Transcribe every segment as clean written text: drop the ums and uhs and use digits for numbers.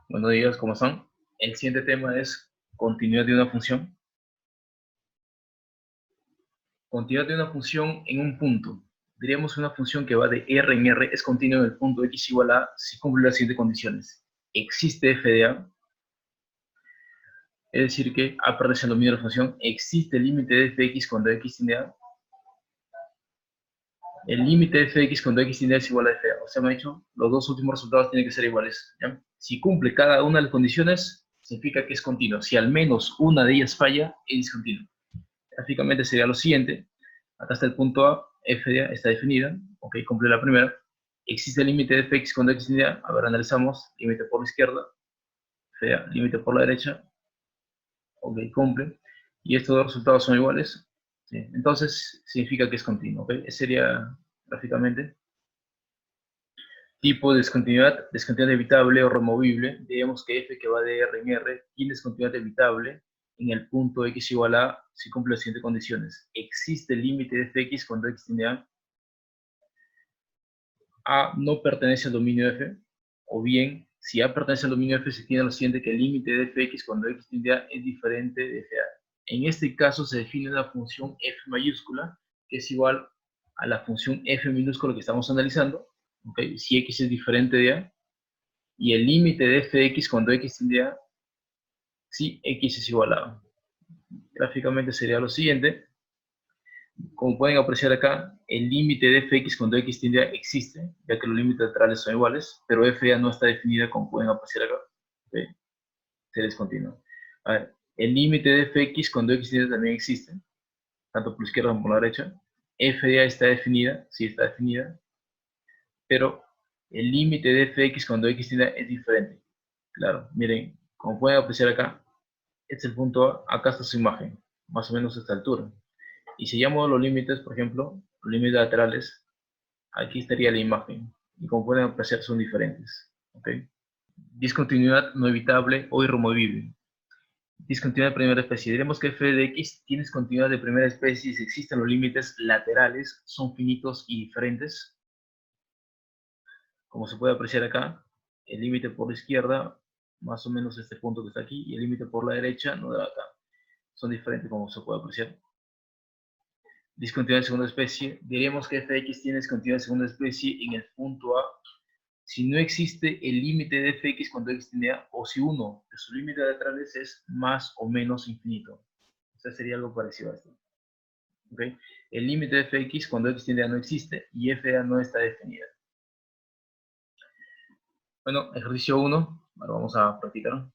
Buenos días, ¿cómo están? El siguiente tema es continuidad de una función. Continuidad de una función en un punto. Diríamos que una función que va de R en R es continua en el punto x igual a si cumple las siguientes condiciones. Existe f de a, es decir que a pertenece al dominio de la función. Existe el límite de f de x cuando x tiende a. El límite de f de x cuando x tiende a es igual a f de a. O sea, me ha dicho, los dos últimos resultados tienen que ser iguales, ¿ya? Si cumple cada una de las condiciones, significa que es continuo. Si al menos una de ellas falla, es discontinuo. Gráficamente sería lo siguiente. Acá está el punto A, f de a está definida. Ok, cumple la primera. Existe el límite de fx cuando x tiende a. A ver, analizamos. Límite por la izquierda. F de a, límite por la derecha. Ok, cumple. Y estos dos resultados son iguales. ¿Sí? Entonces, significa que es continuo. Ok, ese sería gráficamente. Tipo de discontinuidad, discontinuidad evitable o removible. Digamos que f que va de R en R tiene discontinuidad evitable en el punto x igual a si cumple las siguientes condiciones. Existe el límite de fx cuando x tiende a no pertenece al dominio f, o bien, si A pertenece al dominio f, se tiene lo siguiente, que el límite de fx cuando x tiende a es diferente de fa. En este caso se define una función f mayúscula, que es igual a la función f minúscula que estamos analizando, ¿okay? Si x es diferente de a, y el límite de f de x cuando x tiende a, si x es igual a a. Gráficamente sería lo siguiente. Como pueden apreciar acá, el límite de fx cuando x tiende a existe, ya que los límites laterales son iguales, pero f ya no está definida como pueden apreciar acá. ¿Okay? Se descontinúa. A ver, el límite de fx cuando x tiende a también existe, tanto por la izquierda como por la derecha. F ya está definida, sí está definida, pero el límite de fx cuando x tiende a es diferente. Claro, miren, como pueden apreciar acá, este es el punto A, acá está su imagen, más o menos a esta altura. Y si llamo los límites, por ejemplo, los límites laterales, aquí estaría la imagen. Y como pueden apreciar, son diferentes. ¿Okay? Discontinuidad no evitable o irremovible. Discontinuidad de primera especie. Diremos que f de x tiene discontinuidad de primera especie si existen los límites laterales, son finitos y diferentes. Como se puede apreciar acá, el límite por la izquierda, más o menos este punto que está aquí, y el límite por la derecha, no de acá. Son diferentes como se puede apreciar. Discontinuidad de segunda especie. Diremos que f de x tiene discontinuidad de segunda especie en el punto A si no existe el límite de fx cuando x tiende a, o si uno de sus límites laterales es más o menos infinito. O sea, sería algo parecido a esto. ¿Okay? El límite de fx cuando x tiende a no existe y f de a no está definida. Bueno, ejercicio 1. Ahora vamos a practicar.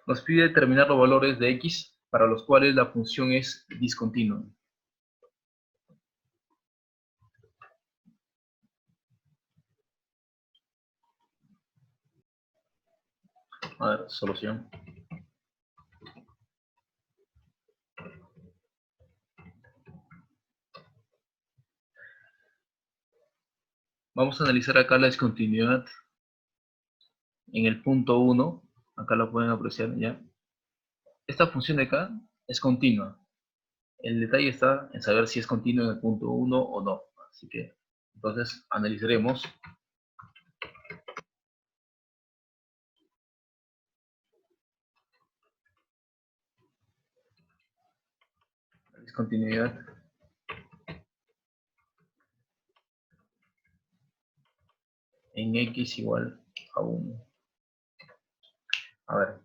Nos pide determinar los valores de x para los cuales la función es discontinua. A ver, solución. Vamos a analizar acá la discontinuidad en el punto 1. Acá lo pueden apreciar ya. Esta función de acá es continua. El detalle está en saber si es continuo en el punto 1 o no. Así que, entonces, analizaremos. La discontinuidad en x igual a 1. A ver,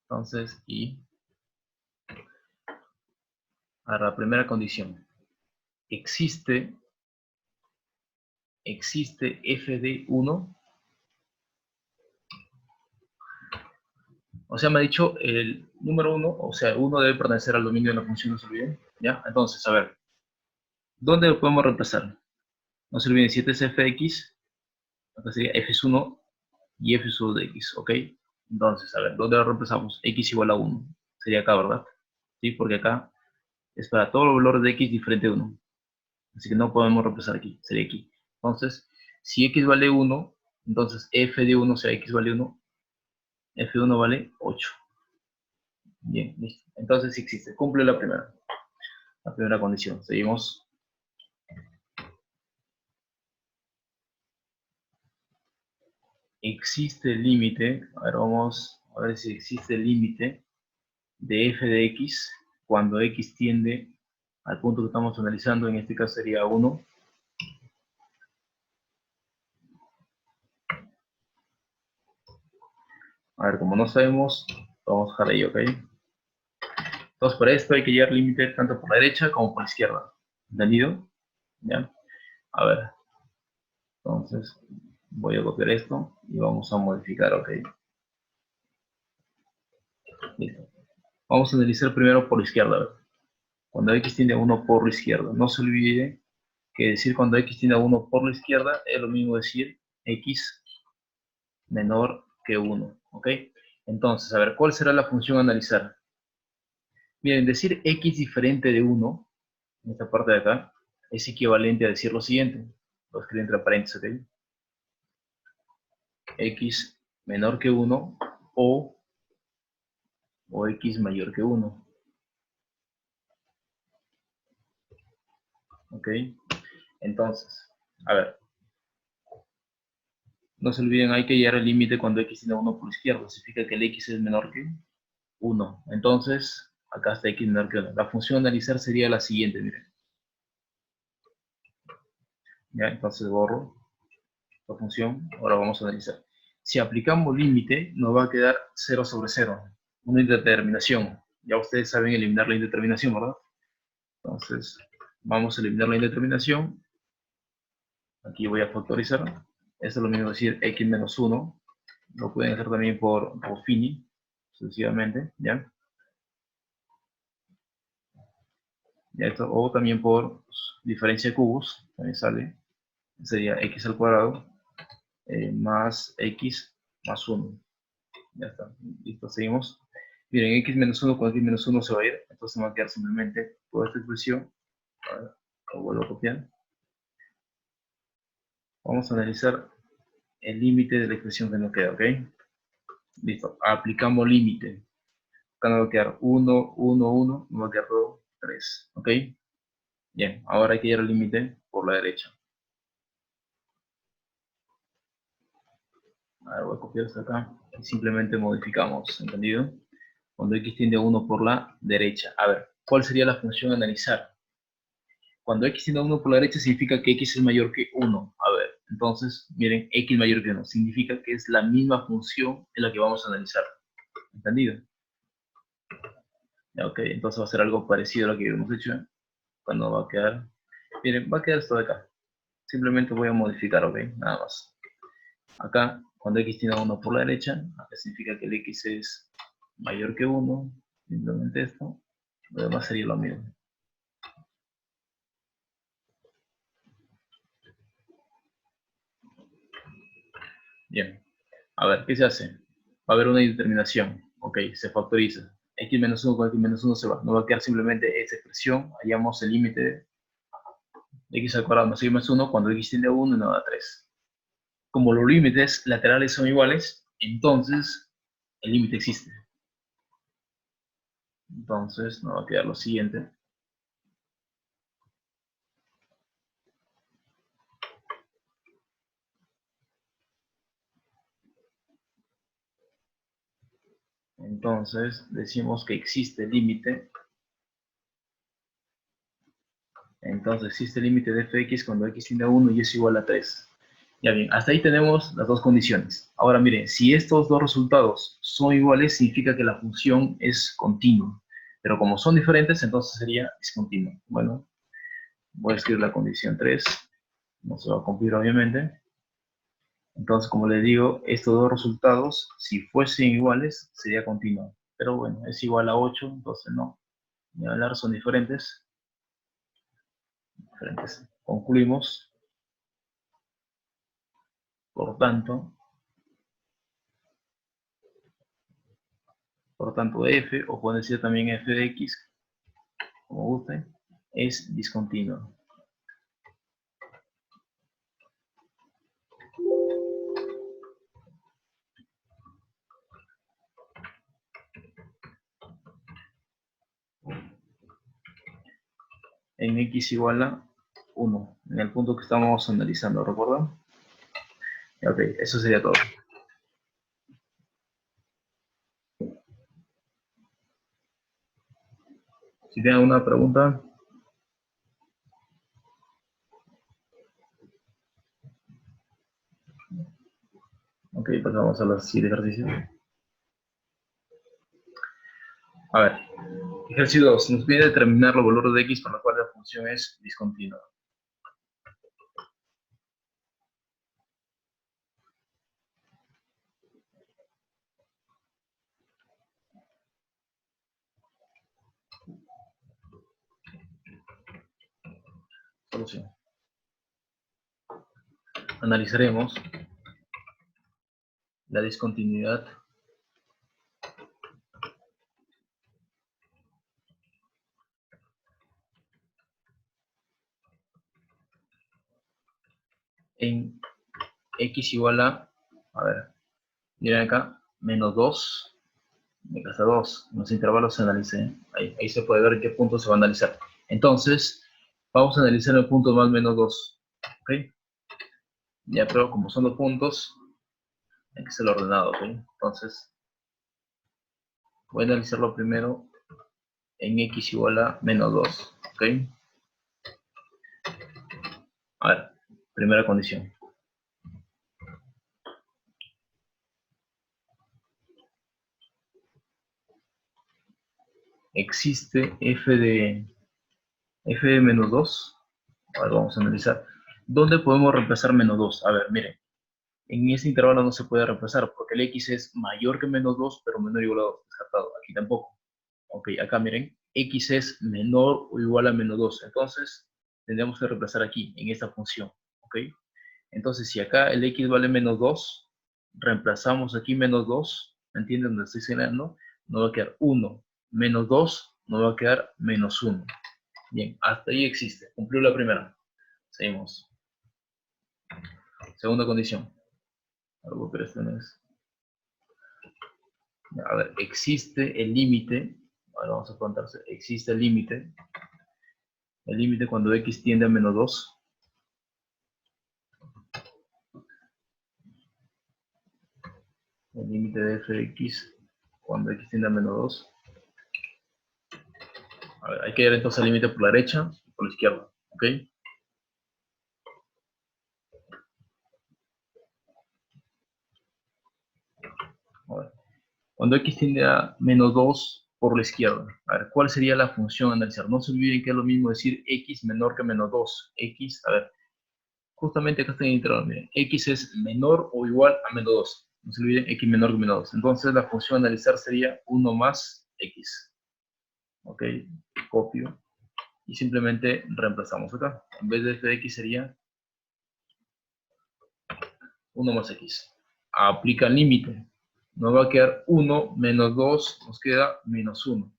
entonces, a la primera condición. Existe f de 1. O sea, me ha dicho el número 1, o sea, 1 debe pertenecer al dominio de la función, no se olviden. ¿Ya? Entonces, a ver, ¿dónde lo podemos reemplazar? No se olviden, si este es f de x, acá sería f es 1 y f sub de x, ¿ok? Entonces, a ver, ¿dónde lo reemplazamos? X igual a 1. Sería acá, ¿verdad? Sí, porque acá es para todos los valores de x diferente de 1. Así que no podemos reemplazar aquí, sería aquí. Entonces, si x vale 1, entonces f de 1, o sea, x vale 1, f de 1 vale 8. Bien, listo. Entonces sí existe, cumple la primera condición. Seguimos. existe el límite, a ver, vamos a ver si existe el límite de f de x cuando x tiende al punto que estamos analizando, en este caso sería 1. A ver, como no sabemos, vamos a dejar ahí, ¿ok? Entonces, para esto hay que llevar límite tanto por la derecha como por la izquierda. ¿Entendido? ¿Ya? A ver, entonces voy a copiar esto y vamos a modificar, ¿ok? Listo. Vamos a analizar primero por la izquierda, ¿verdad? Cuando x tiende a 1 por la izquierda. No se olvide que decir cuando x tiende a 1 por la izquierda es lo mismo decir x menor que 1, ¿ok? Entonces, a ver, ¿cuál será la función a analizar? Miren, decir x diferente de 1, en esta parte de acá, es equivalente a decir lo siguiente. Lo escribo entre paréntesis, ¿ok? X menor que 1 o x mayor que 1. ¿Ok? Entonces, a ver, no se olviden, hay que llegar al límite cuando x tiene 1 por la izquierda. Significa que el x es menor que 1. Entonces, acá está x menor que 1. La función a analizar sería la siguiente, miren. Ya, entonces borro la función. Ahora vamos a analizar. Si aplicamos límite, nos va a quedar 0 sobre 0. Una indeterminación. Ya ustedes saben eliminar la indeterminación, ¿verdad? Entonces, vamos a eliminar la indeterminación. Aquí voy a factorizar. Esto es lo mismo decir x menos 1. Lo pueden hacer también por fini, sucesivamente, ¿ya? Ya esto, o también por diferencia de cubos, también sale. Sería x al cuadrado más x más 1. Ya está, listo, seguimos. Miren, x menos 1 con x menos 1 se va a ir, entonces me va a quedar simplemente toda esta expresión. A ver, lo vuelvo a copiar. Vamos a analizar el límite de la expresión que nos queda, ¿ok? Listo, aplicamos límite. Acá nos va a quedar 1, 1, 1, nos va a quedar 2, 3, ¿ok? Bien, ahora hay que ir al límite por la derecha. A ver, voy a copiar esto acá y simplemente modificamos, ¿entendido? Cuando x tiende a 1 por la derecha. A ver, ¿cuál sería la función a analizar? Cuando x tiende a 1 por la derecha significa que x es mayor que 1. A ver, entonces, miren, x mayor que 1 significa que es la misma función en la que vamos a analizar. ¿Entendido? Ok, entonces va a ser algo parecido a lo que hemos hecho. Cuando va a quedar, miren, va a quedar esto de acá. Simplemente voy a modificar, ok, nada más. Acá, cuando x tiende a 1 por la derecha, acá significa que el x es mayor que 1, simplemente esto. Lo demás sería lo mismo. Bien, a ver, ¿qué se hace? Va a haber una indeterminación, ok, se factoriza. X menos 1 con x menos 1 se va, no va a quedar simplemente esta expresión, hallamos el límite de x al cuadrado más x menos 1 cuando x tiende a 1 y no da 3. Como los límites laterales son iguales, entonces el límite existe. Entonces nos va a quedar lo siguiente. Entonces decimos que existe límite. Entonces existe límite de fx cuando x tiende a 1 y es igual a 3. Ya bien, hasta ahí tenemos las dos condiciones. Ahora miren, si estos dos resultados son iguales, significa que la función es continua. Pero como son diferentes, entonces sería discontinua. Bueno, voy a escribir la condición 3. No se va a cumplir obviamente. Entonces, como les digo, estos dos resultados, si fuesen iguales, sería continuo. Pero bueno, es igual a 8, entonces no. Ni hablar, son diferentes. Concluimos, por tanto, f, o pueden decir también f de x, como gusten, es discontinuo. En x igual a 1, en el punto que estamos analizando, ¿recuerdan? Ok, eso sería todo. Si tienen alguna pregunta. Ok, pasamos a la siguiente ejercicio. A ver, ejercicio 2. Nos pide determinar los valores de x con los cuales la función es discontinua. Solución. Analizaremos la discontinuidad en x igual a ver, miren acá, menos 2, de casa 2, en los intervalos se analice, ahí se puede ver en qué punto se va a analizar. Entonces, vamos a analizar el punto más menos 2, ¿ok? Ya, pero como son dos puntos, hay que hacerlo ordenado, ¿ok? Entonces, voy a analizarlo primero en x igual a menos 2, ¿ok? A ver, primera condición. Existe f de menos 2. A ver, vamos a analizar. ¿Dónde podemos reemplazar menos 2? A ver, miren. En este intervalo no se puede reemplazar porque el x es mayor que menos 2, pero menor o igual a 2. Descartado. Aquí tampoco. Ok, acá miren. X es menor o igual a menos 2. Entonces, tendríamos que reemplazar aquí, en esta función. Ok. Entonces, si acá el x vale menos 2, reemplazamos aquí menos 2. ¿Me entienden dónde estoy señalando? Nos va a quedar 1 menos 2, nos va a quedar menos 1. Bien, hasta ahí existe. Cumplió la primera. Seguimos. Segunda condición. Algo que esto no es. A ver, existe el límite. Ahora vamos a preguntarse. Existe el límite. El límite cuando x tiende a menos 2. El límite de f de x cuando x tiende a menos 2. A ver, hay que ir entonces al límite por la derecha y por la izquierda. ¿Ok? A ver. Cuando x tiende a menos 2 por la izquierda. A ver, ¿cuál sería la función a analizar? No se olviden que es lo mismo decir x menor que menos 2. X, a ver, justamente acá está en el intervalo, miren, x es menor o igual a menos 2. No se olviden, x menor que menos 2. Entonces la función a analizar sería 1 más x. Ok, copio. Y simplemente reemplazamos acá. En vez de f de x sería 1 más x. Aplica el límite. Nos va a quedar 1 menos 2, nos queda menos 1.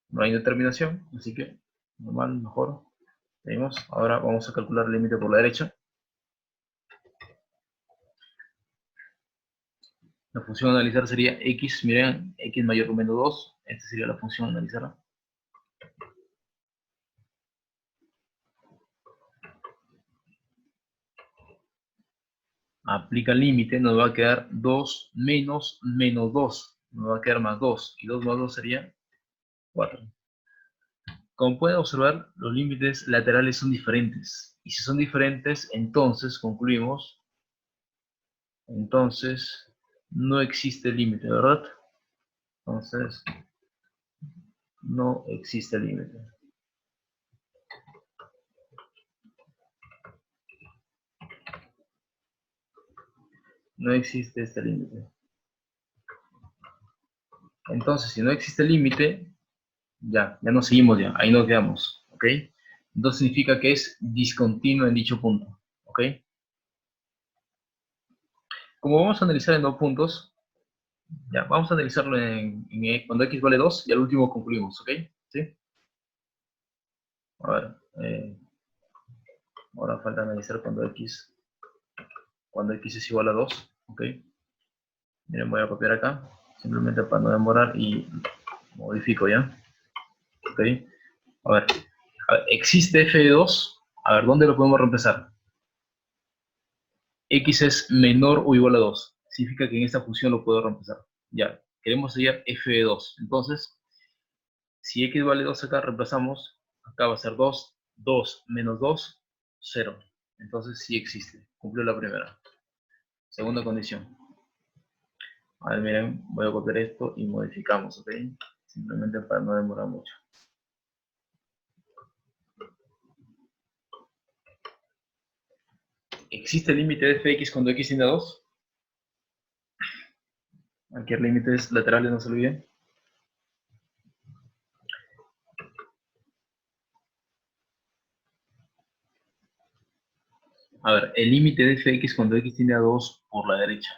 No hay determinación, así que normal, mejor. Seguimos. Ahora vamos a calcular el límite por la derecha. La función a analizar sería x, miren, x mayor o menos 2. Esta sería la función a analizar. Aplica el límite, nos va a quedar 2 menos menos 2. Nos va a quedar más 2. Y 2 más 2 sería 4. Como pueden observar, los límites laterales son diferentes. Y si son diferentes, entonces concluimos, entonces no existe límite, ¿verdad? Entonces, no existe límite. No existe este límite. Entonces, si no existe límite, ya no seguimos ya, ahí nos quedamos, ¿ok? Entonces significa que es discontinuo en dicho punto, ¿ok? Como vamos a analizar en dos puntos, ya, vamos a analizarlo cuando x vale 2 y al último concluimos, ¿ok? ¿Sí? A ver, ahora falta analizar cuando x es igual a 2, ¿ok? Miren, voy a copiar acá, simplemente para no demorar y modifico ya, ¿ok? A ver, existe f de 2, a ver, ¿dónde lo podemos reemplazar? X es menor o igual a 2, significa que en esta función lo puedo reemplazar. Ya, queremos hallar f de 2, entonces, Si x vale 2 acá, reemplazamos, acá va a ser 2, 2 menos 2, 0. Entonces sí existe, cumplió la primera. Segunda condición. A ver, miren, voy a copiar esto y modificamos, ¿ok? Simplemente para no demorar mucho. ¿Existe el límite de f de x cuando x tiende a 2? Cualquier límites laterales, no se olviden. A ver, el límite de f de x cuando x tiende a 2 por la derecha.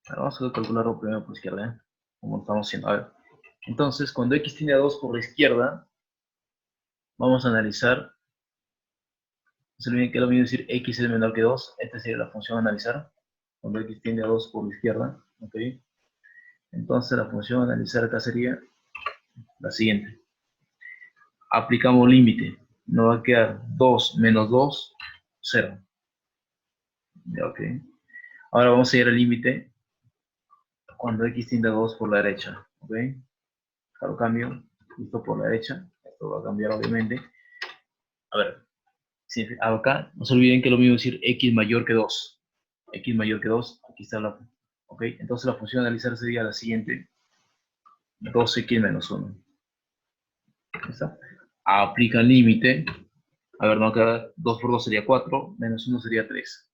Ahora vamos a calcularlo primero por izquierda, ¿eh? Como lo estamos haciendo. A ver, entonces, cuando x tiende a 2 por la izquierda, vamos a analizar, no se olviden que es lo mismo decir x es menor que 2. Esta sería la función a analizar, cuando x tiende a 2 por la izquierda, ¿ok? Entonces, la función a analizar acá sería la siguiente. Aplicamos límite. Nos va a quedar 2 menos 2, 0. Ya, ok. Ahora vamos a ir al límite cuando x tiende a 2 por la derecha, ¿ok? Claro, cambio, esto por la derecha, esto va a cambiar obviamente. A ver, si acá no se olviden que lo mismo decir x mayor que 2. X mayor que 2, aquí está la... ¿Ok? Entonces la función a analizar sería la siguiente. 2x menos 1. ¿Ahí está? Aplica el límite. A ver, no, queda 2 por 2 sería 4, menos 1 sería 3.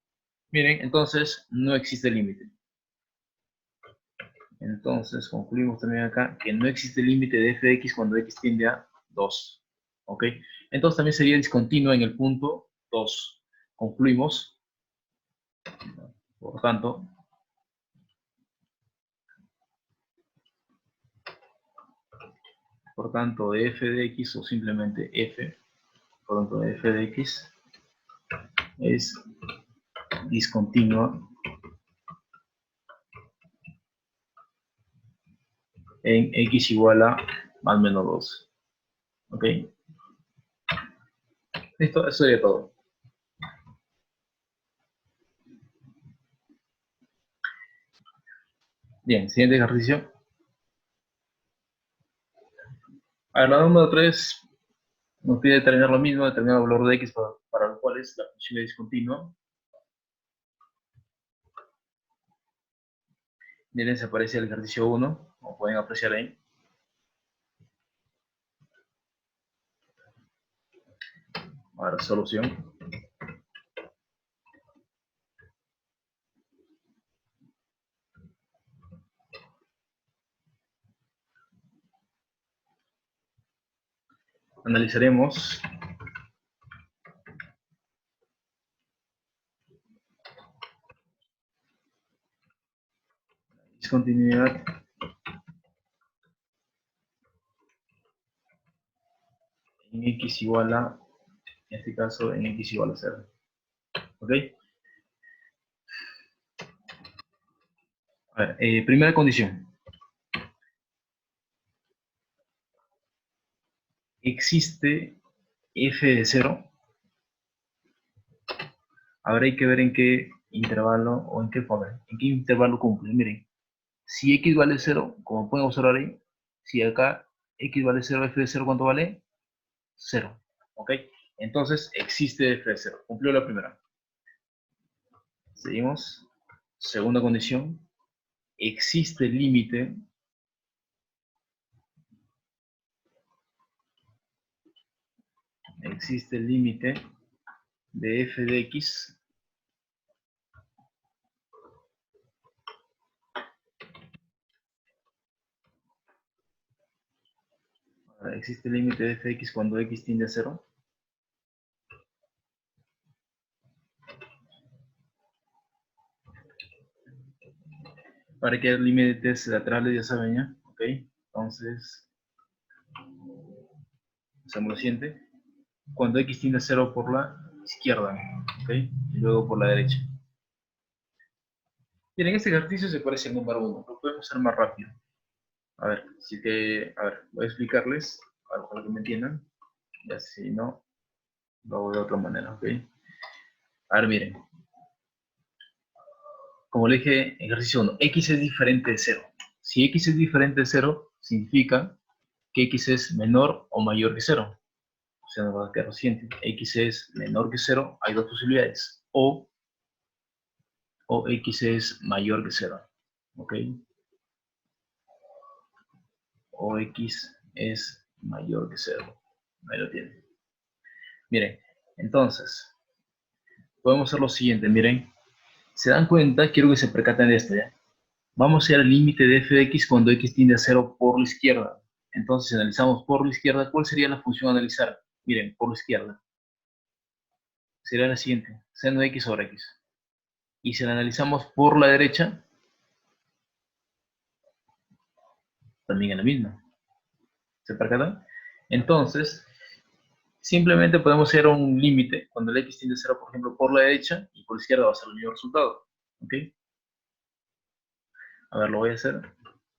Miren, entonces no existe límite. Entonces concluimos también acá que no existe límite de f de x cuando x tiende a 2. ¿Ok? Entonces también sería discontinua en el punto 2. Concluimos, por tanto, de f de x o simplemente f, por tanto de f de x es discontinua en x igual a más o menos 2. ¿Ok? Listo, eso sería todo. Bien, siguiente ejercicio. A ver, la número 3 nos pide determinar lo mismo, determinar el valor de x para lo cual es la función es discontinua. Miren, se aparece el ejercicio 1, como pueden apreciar ahí. Ahora, solución. Analizaremos discontinuidad en x igual a, en este caso, en x igual a 0. ¿Ok? A ver, primera condición. ¿Existe f de 0? Ahora hay que ver en qué intervalo o en qué intervalo cumple. Miren, si x vale 0, como pueden observar ahí, si acá x vale 0, f de 0, ¿cuánto vale? 0. ¿Ok? Entonces existe f de 0. Cumplió la primera. Seguimos. Segunda condición. Existe el límite de f de x existe el límite de f de x cuando x tiende a 0. Para que haya límites laterales, ya saben, ¿ya? ¿Ok? Entonces, hacemos lo siguiente. Cuando x tiende a 0 por la izquierda, ¿ok? Y luego por la derecha. Bien, en este ejercicio se parece al número 1, lo podemos hacer más rápido. A ver, así que, a ver, voy a explicarles, para que me entiendan. Ya si no, lo hago de otra manera, ¿ok? A ver, miren. Como le dije, ejercicio 1, x es diferente de 0. Si x es diferente de 0, significa que x es menor o mayor que 0. O sea, nos va a quedar lo siguiente. X es menor que 0, hay dos posibilidades. O x es mayor que 0. ¿Ok? O x es mayor que 0. Ahí lo tienen. Miren, entonces, podemos hacer lo siguiente. Miren, se dan cuenta, quiero que se percaten de esto, ¿ya? Vamos a hacer el límite de f de x cuando x tiende a 0 por la izquierda. Entonces, si analizamos por la izquierda, ¿cuál sería la función a analizar? Miren, por la izquierda. Sería la siguiente, seno de x sobre x. Y si la analizamos por la derecha, también es la misma. ¿Se percatan? Entonces, simplemente podemos hacer un límite cuando el x tiende a 0, por ejemplo, por la derecha, y por la izquierda va a ser el mismo resultado. ¿Ok? A ver, lo voy a hacer.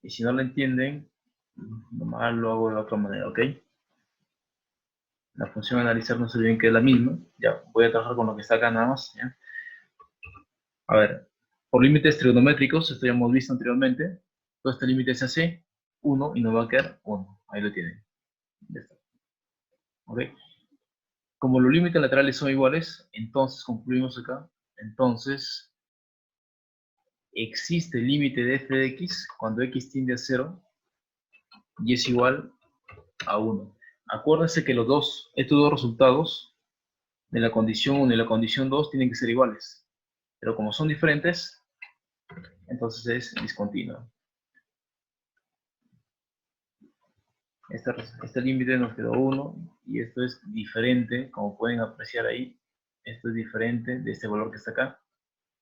Y si no lo entienden, nomás lo hago de otra manera, ¿ok? La función analizar no se olviden que es la misma. Ya, voy a trabajar con lo que está acá nada más, ¿ya? A ver, por límites trigonométricos, esto ya hemos visto anteriormente, todo este límite se hace 1 y nos va a quedar 1. Ahí lo tienen. Ya está. ¿Ok? Como los límites laterales son iguales, entonces concluimos acá. Entonces, existe el límite de f de x cuando x tiende a 0 y es igual a 1. Acuérdense que estos dos resultados de la condición 1 y la condición 2 tienen que ser iguales. Pero como son diferentes, entonces es discontinuo. Este límite nos quedó 1 y esto es diferente, como pueden apreciar ahí, esto es diferente de este valor que está acá,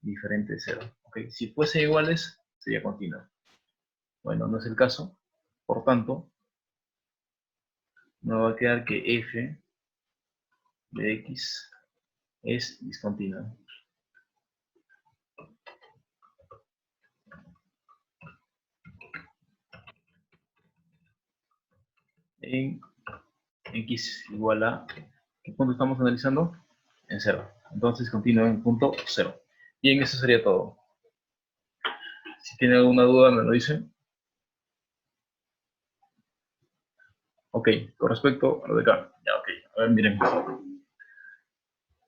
diferente de 0. ¿Okay? Si fuesen iguales, sería continuo. Bueno, no es el caso, por tanto, nos va a quedar que f de x es discontinua. En x igual a, ¿qué punto estamos analizando? En 0. Entonces continúa en punto 0. Bien, eso sería todo. Si tienen alguna duda, me lo dicen. Ok, con respecto a lo de acá. Ya, ok. A ver, miren.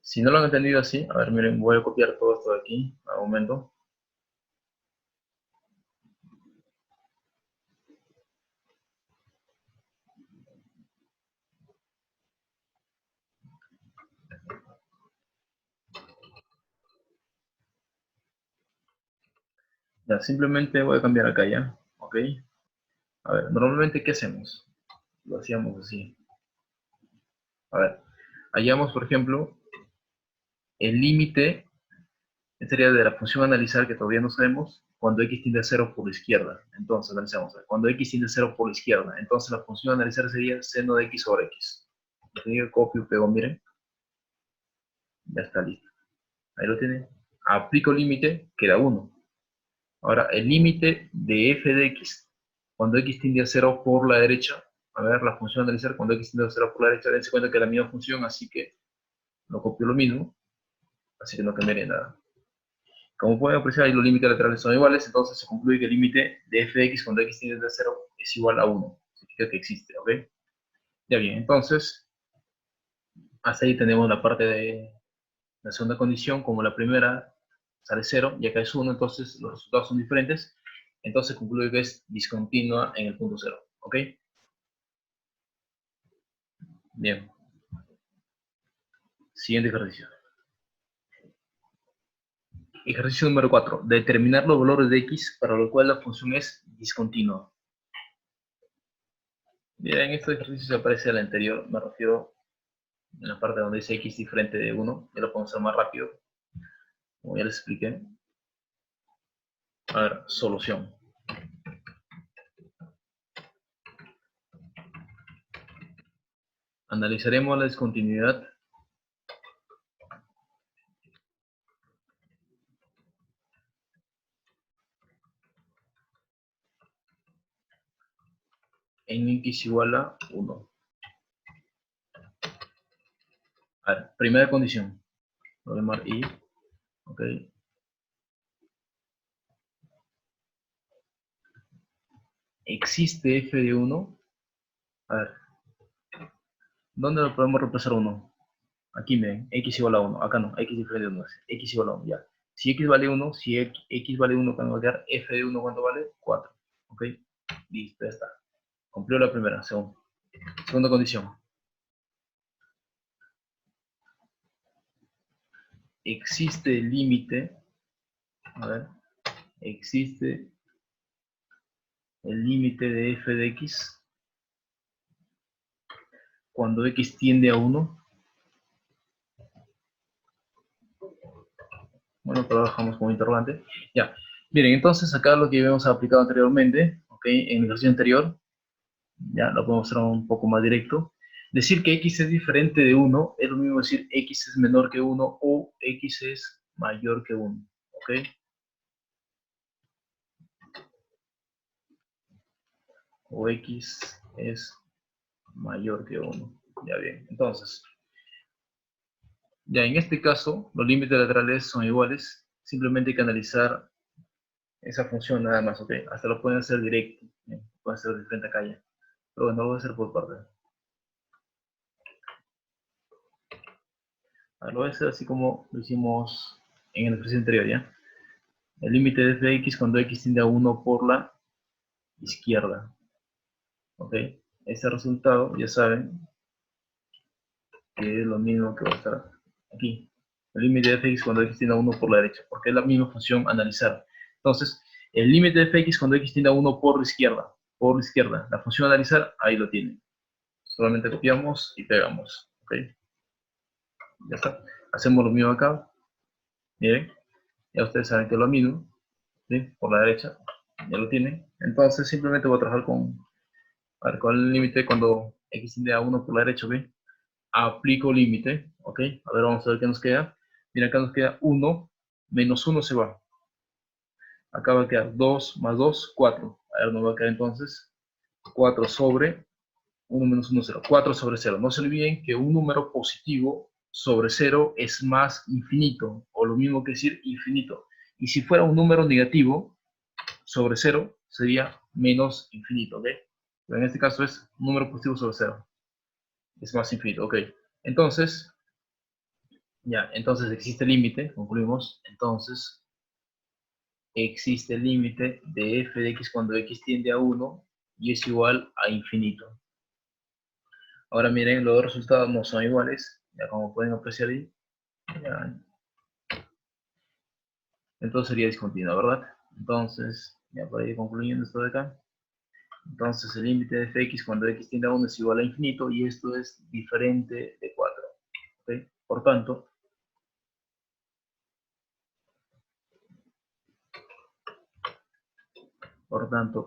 Si no lo han entendido así, a ver, miren, voy a copiar todo esto de aquí, a un momento. Ya, simplemente voy a cambiar acá ya, ok. A ver, normalmente, ¿qué hacemos? Lo hacíamos así. A ver, hallamos, por ejemplo, el límite, sería de la función analizar, que todavía no sabemos, cuando x tiende a 0 por la izquierda. Entonces, analizamos, cuando x tiende a 0 por la izquierda, entonces la función analizar sería seno de x sobre x. Lo copio y pego, miren. Ya está listo. Ahí lo tienen. Aplico límite, queda 1. Ahora, el límite de f de x, cuando x tiende a 0 por la derecha, a ver, la función analizar cuando x tiende a 0 por la derecha, dense cuenta que es la misma función, así que no copio lo mismo, así que no cambiaría nada. Como pueden apreciar, ahí los límites laterales son iguales, entonces se concluye que el límite de f de x cuando x tiende a 0 es igual a 1. Significa que existe, ¿ok? Ya bien, entonces, hasta ahí tenemos la parte de la segunda condición, como la primera sale 0 y acá es 1, entonces los resultados son diferentes, entonces concluye que es discontinua en el punto 0, ¿ok? Bien, siguiente ejercicio. Ejercicio número 4. Determinar los valores de x para lo cual la función es discontinua. Bien, en este ejercicio se aparece al anterior, me refiero en la parte donde dice x diferente de 1, ya lo podemos hacer más rápido, como ya les expliqué. A ver, solución. Analizaremos la discontinuidad en x igual a 1. A ver, primera condición. Lo voy a llamar y, ok. existe f de 1. A ver, ¿dónde lo podemos reemplazar 1? Aquí ven, x igual a 1. Acá no, x diferente de 1. X igual a 1, ya. Si x vale 1, si x vale 1, ¿cuánto va a quedar? F de 1, ¿cuánto vale? 4. ¿Ok? Listo, ya está. Cumplió la primera, segunda condición. Existe el límite, a ver, existe el límite de f de x cuando x tiende a 1. Bueno, pero lo dejamos como interrogante. Ya, miren, entonces acá lo que habíamos aplicado anteriormente, ¿ok? En el ejercicio anterior, ya lo podemos hacer un poco más directo. Decir que x es diferente de 1 es lo mismo decir x es menor que 1 o x es mayor que 1, ¿ok? O x es mayor que 1. Ya bien, entonces, ya en este caso, los límites laterales son iguales. Simplemente hay que analizar esa función nada más, ¿ok? Hasta lo pueden hacer directo, ¿bien? Pueden hacer de frente acá ya. Pero bueno, lo voy a hacer por parte. Lo voy a hacer así como lo hicimos en el ejercicio anterior, ¿ya? El límite de f de x cuando x tiende a 1 por la izquierda, ¿ok? Este resultado, ya saben, que es lo mismo que va a estar aquí. El límite de f de x cuando x tiende a 1 por la derecha, porque es la misma función analizar. Entonces, el límite de f de x cuando x tiende a 1 por la izquierda, la función analizar, ahí lo tienen. Solamente copiamos y pegamos, ¿ok? Ya está. Hacemos lo mismo acá. Miren, ya ustedes saben que es lo mismo, ¿sí? Por la derecha, ya lo tienen. Entonces, simplemente voy a trabajar con, a ver, con el límite cuando x tiende a 1 por la derecha, ¿ok? Aplico límite, ¿ok? A ver, vamos a ver qué nos queda. Mira, acá nos queda 1, menos 1 se va. Acá va a quedar 2 más 2, 4. A ver, nos va a quedar entonces 4 sobre 1 menos 1, 0. 4 sobre 0. No se olviden que un número positivo sobre 0 es más infinito, o lo mismo que decir infinito. Y si fuera un número negativo sobre 0, sería menos infinito, ¿ok? Pero en este caso es un número positivo sobre 0. Es más infinito, ¿ok? Entonces, ya, entonces existe límite, concluimos. Entonces, existe el límite de f de x cuando x tiende a 1 y es igual a infinito. Ahora miren, los dos resultados no son iguales, ya como pueden apreciar ahí. Ya. Entonces sería discontinuo, ¿verdad? Entonces, ya para ir concluyendo esto de acá. Entonces el límite de f de x cuando x tiende a 1 es igual a infinito y esto es diferente de 4. ¿Okay? Por tanto,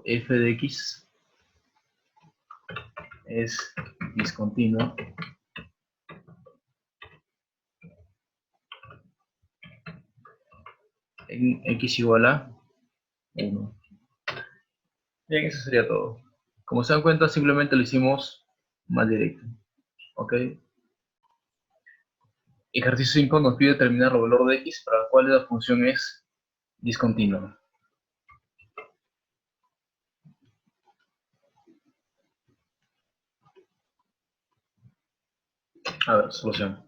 f de x es discontinuo en x igual a 1. Bien, eso sería todo. Como se dan cuenta, simplemente lo hicimos más directo. ¿Ok? Ejercicio 5 nos pide determinar el valor de x para el cual la función es discontinua. A ver, solución.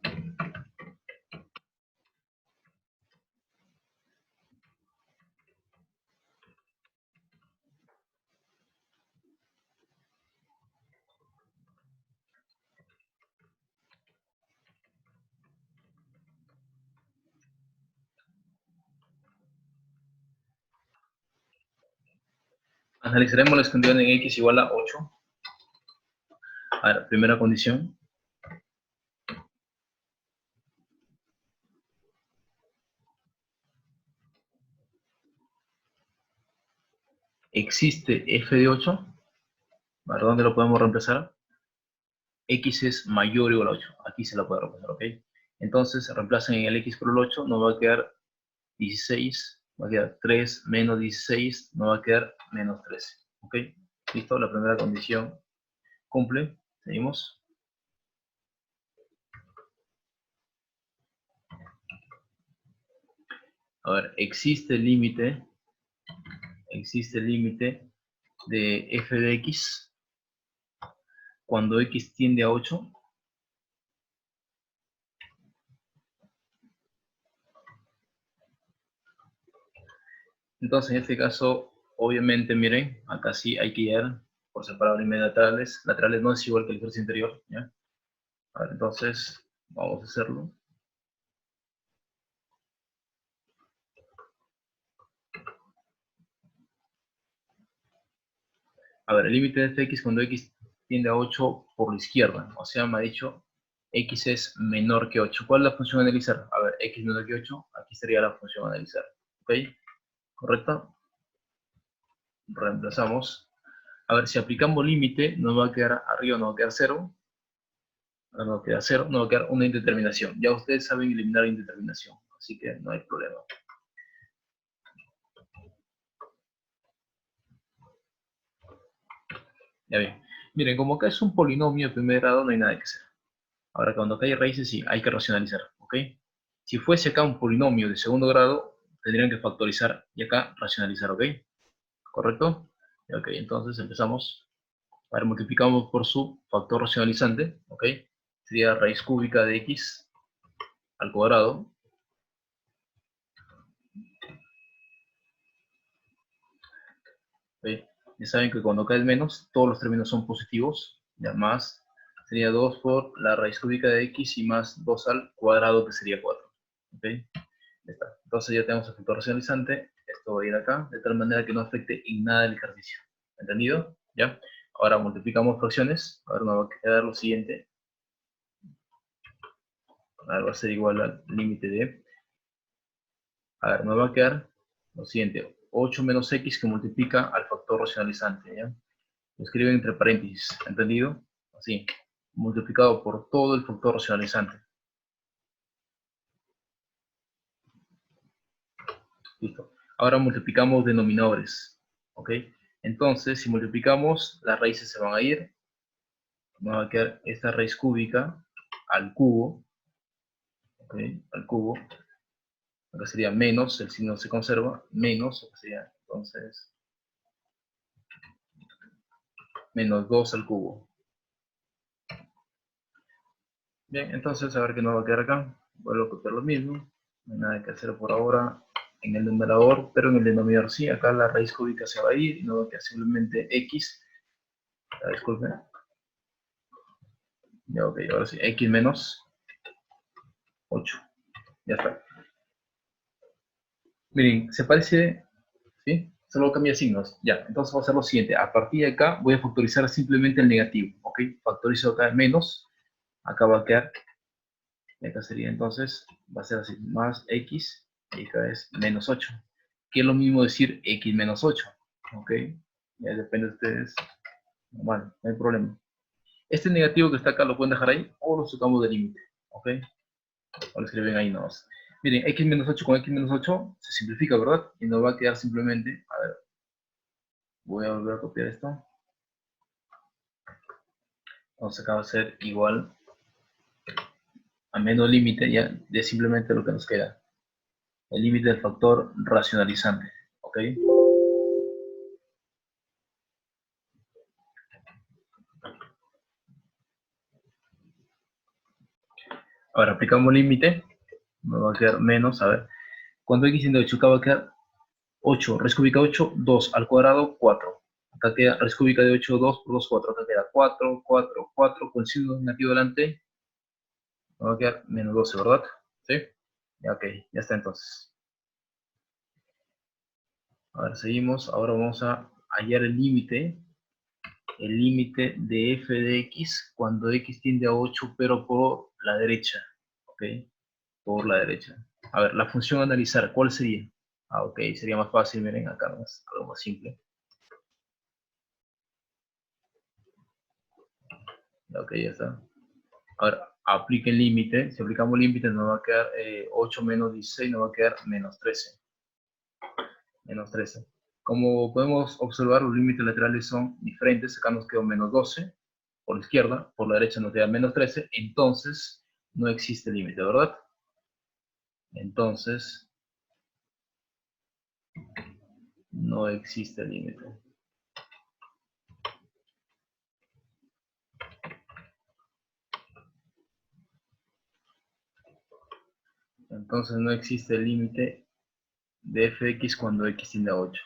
Analizaremos las condiciones en x igual a 8. A ver, primera condición. Existe f de 8. ¿Para dónde lo podemos reemplazar? X es mayor o igual a 8. Aquí se lo puede reemplazar, ¿ok? Entonces, reemplacen en el x por el 8, nos va a quedar 16, va a quedar 3 menos 16, nos va a quedar menos 13, ¿ok? Listo, la primera condición cumple. Seguimos. A ver, existe el límite de f de x cuando x tiende a 8. Entonces, en este caso, obviamente, miren, acá sí hay que hallar por separado límites laterales. Laterales no es igual que el ejercicio interior, ¿ya? A ver, entonces, vamos a hacerlo. A ver, el límite de fx cuando x tiende a 8 por la izquierda. O sea, me ha dicho x es menor que 8. ¿Cuál es la función a analizar? A ver, x menor que 8, aquí sería la función a analizar. ¿Ok? ¿Correcto? Reemplazamos. A ver, si aplicamos límite, nos va a quedar arriba, nos va a quedar 0. No va a quedar 0, nos va a quedar una indeterminación. Ya ustedes saben eliminar indeterminación, así que no hay problema. Ya bien. Miren, como acá es un polinomio de primer grado, no hay nada que hacer. Ahora, cuando acá hay raíces, sí, hay que racionalizar, ¿ok? Si fuese acá un polinomio de segundo grado, tendrían que factorizar y acá racionalizar, ¿ok? ¿Correcto? Ok, entonces empezamos. Ahora multiplicamos por su factor racionalizante, ¿ok? Sería raíz cúbica de x al cuadrado. ¿Ok? Ya saben que cuando acá es menos, todos los términos son positivos. Ya más sería 2 por la raíz cúbica de x y más 2 al cuadrado, que sería 4. ¿Ok? Ya está. Entonces ya tenemos el factor racionalizante. Esto va a ir acá, de tal manera que no afecte en nada el ejercicio. ¿Entendido? ¿Ya? Ahora multiplicamos fracciones. Ahora nos va a quedar lo siguiente. Ahora va a ser igual al límite de... A ver, nos va a quedar lo siguiente. 8 menos x que multiplica al factor racionalizante. ¿Ya? Lo escriben entre paréntesis. ¿Entendido? Así. Multiplicado por todo el factor racionalizante. Listo. Ahora multiplicamos denominadores. ¿Ok? Entonces, si multiplicamos, las raíces se van a ir. Nos va a quedar esta raíz cúbica al cubo. ¿Ok? Al cubo. Acá sería menos, el signo se conserva. Menos, acá sería entonces menos 2 al cubo. Bien, entonces a ver qué nos va a quedar acá. Vuelvo a copiar lo mismo. No hay nada que hacer por ahora en el numerador, pero en el denominador sí. Acá la raíz cúbica se va a ir y nos va a quedar simplemente x. Disculpen. Ya, ok, ahora sí. X menos 8. Ya está. Miren, se parece, ¿sí? Solo cambia signos. Ya, entonces vamos a hacer lo siguiente. A partir de acá voy a factorizar simplemente el negativo, ¿ok? Factorizo acá menos, acá va a quedar, y acá sería entonces, va a ser así, más x, y acá es menos 8. Que es lo mismo decir x menos 8, ¿ok? Ya depende de ustedes. Bueno, no hay problema. Este negativo que está acá lo pueden dejar ahí o lo sacamos del límite, ¿ok? O lo escriben ahí nomás. Miren, x menos 8 con x menos 8 se simplifica, ¿verdad? Y nos va a quedar simplemente, a ver, voy a volver a copiar esto. Entonces acá va a ser igual a menos límite ya de simplemente lo que nos queda. El límite del factor racionalizante, ¿ok? Ahora aplicamos límite, nos va a quedar menos, a ver, cuando x tiende a 8, acá va a quedar 8, raíz cúbica 8, 2 al cuadrado, 4. Acá queda raíz cúbica de 8, 2 por 2, 4. Acá queda 4, 4, 4, con signo negativo delante, nos va a quedar menos 12, ¿verdad? ¿Sí? Ya, ok, ya está entonces. Ahora seguimos, ahora vamos a hallar el límite de f de x cuando x tiende a 8, pero por la derecha, ¿ok? Por la derecha. A ver, la función a analizar, ¿cuál sería? Ah, ok, sería más fácil, miren, acá más, algo más simple. Ok, ya está. Ahora, apliquen límite. Si aplicamos límite nos va a quedar 8 menos 16, nos va a quedar menos 13. Menos 13. Como podemos observar, los límites laterales son diferentes. Acá nos quedó menos 12 por la izquierda, por la derecha nos queda menos 13. Entonces, no existe límite, ¿verdad? Entonces, no existe límite. Entonces no existe el límite de f de x cuando x tiende a 8.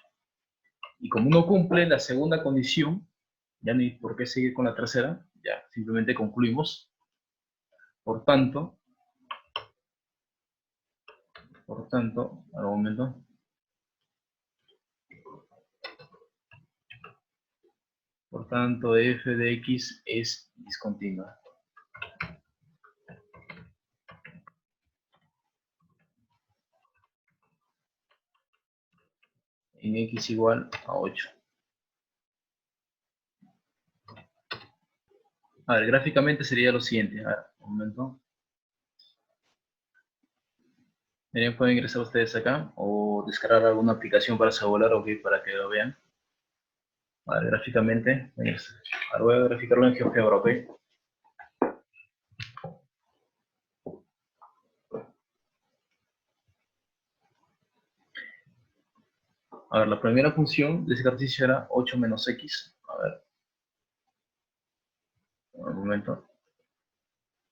Y como no cumple la segunda condición, ya no hay por qué seguir con la tercera, ya simplemente concluimos. Por tanto, al momento, por tanto, f de x es discontinua. En x igual a 8. A ver, gráficamente sería lo siguiente. A ver, un momento. Miren, pueden ingresar ustedes acá o descargar alguna aplicación para Sabolar, ok, para que lo vean. A ver, gráficamente. Ahora voy a graficarlo en GeoGebra, ok. A ver, la primera función de ese ejercicio era 8 menos x. A ver, un momento.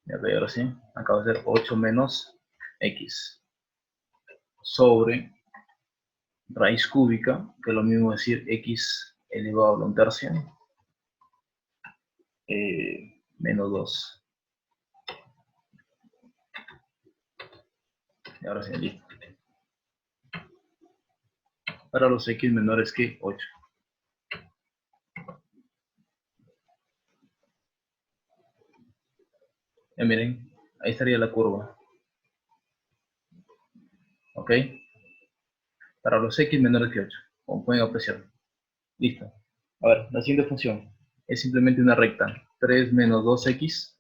Ya que ahora sí. Acaba de ser 8 menos x sobre raíz cúbica, que es lo mismo decir x elevado a un tercio, menos 2. Y ahora sí, listo. Para los x menores que 8. Ya miren, ahí estaría la curva. ¿Ok? Para los x menores que 8, como pueden apreciar. Listo. A ver, la siguiente función es simplemente una recta. 3 menos 2x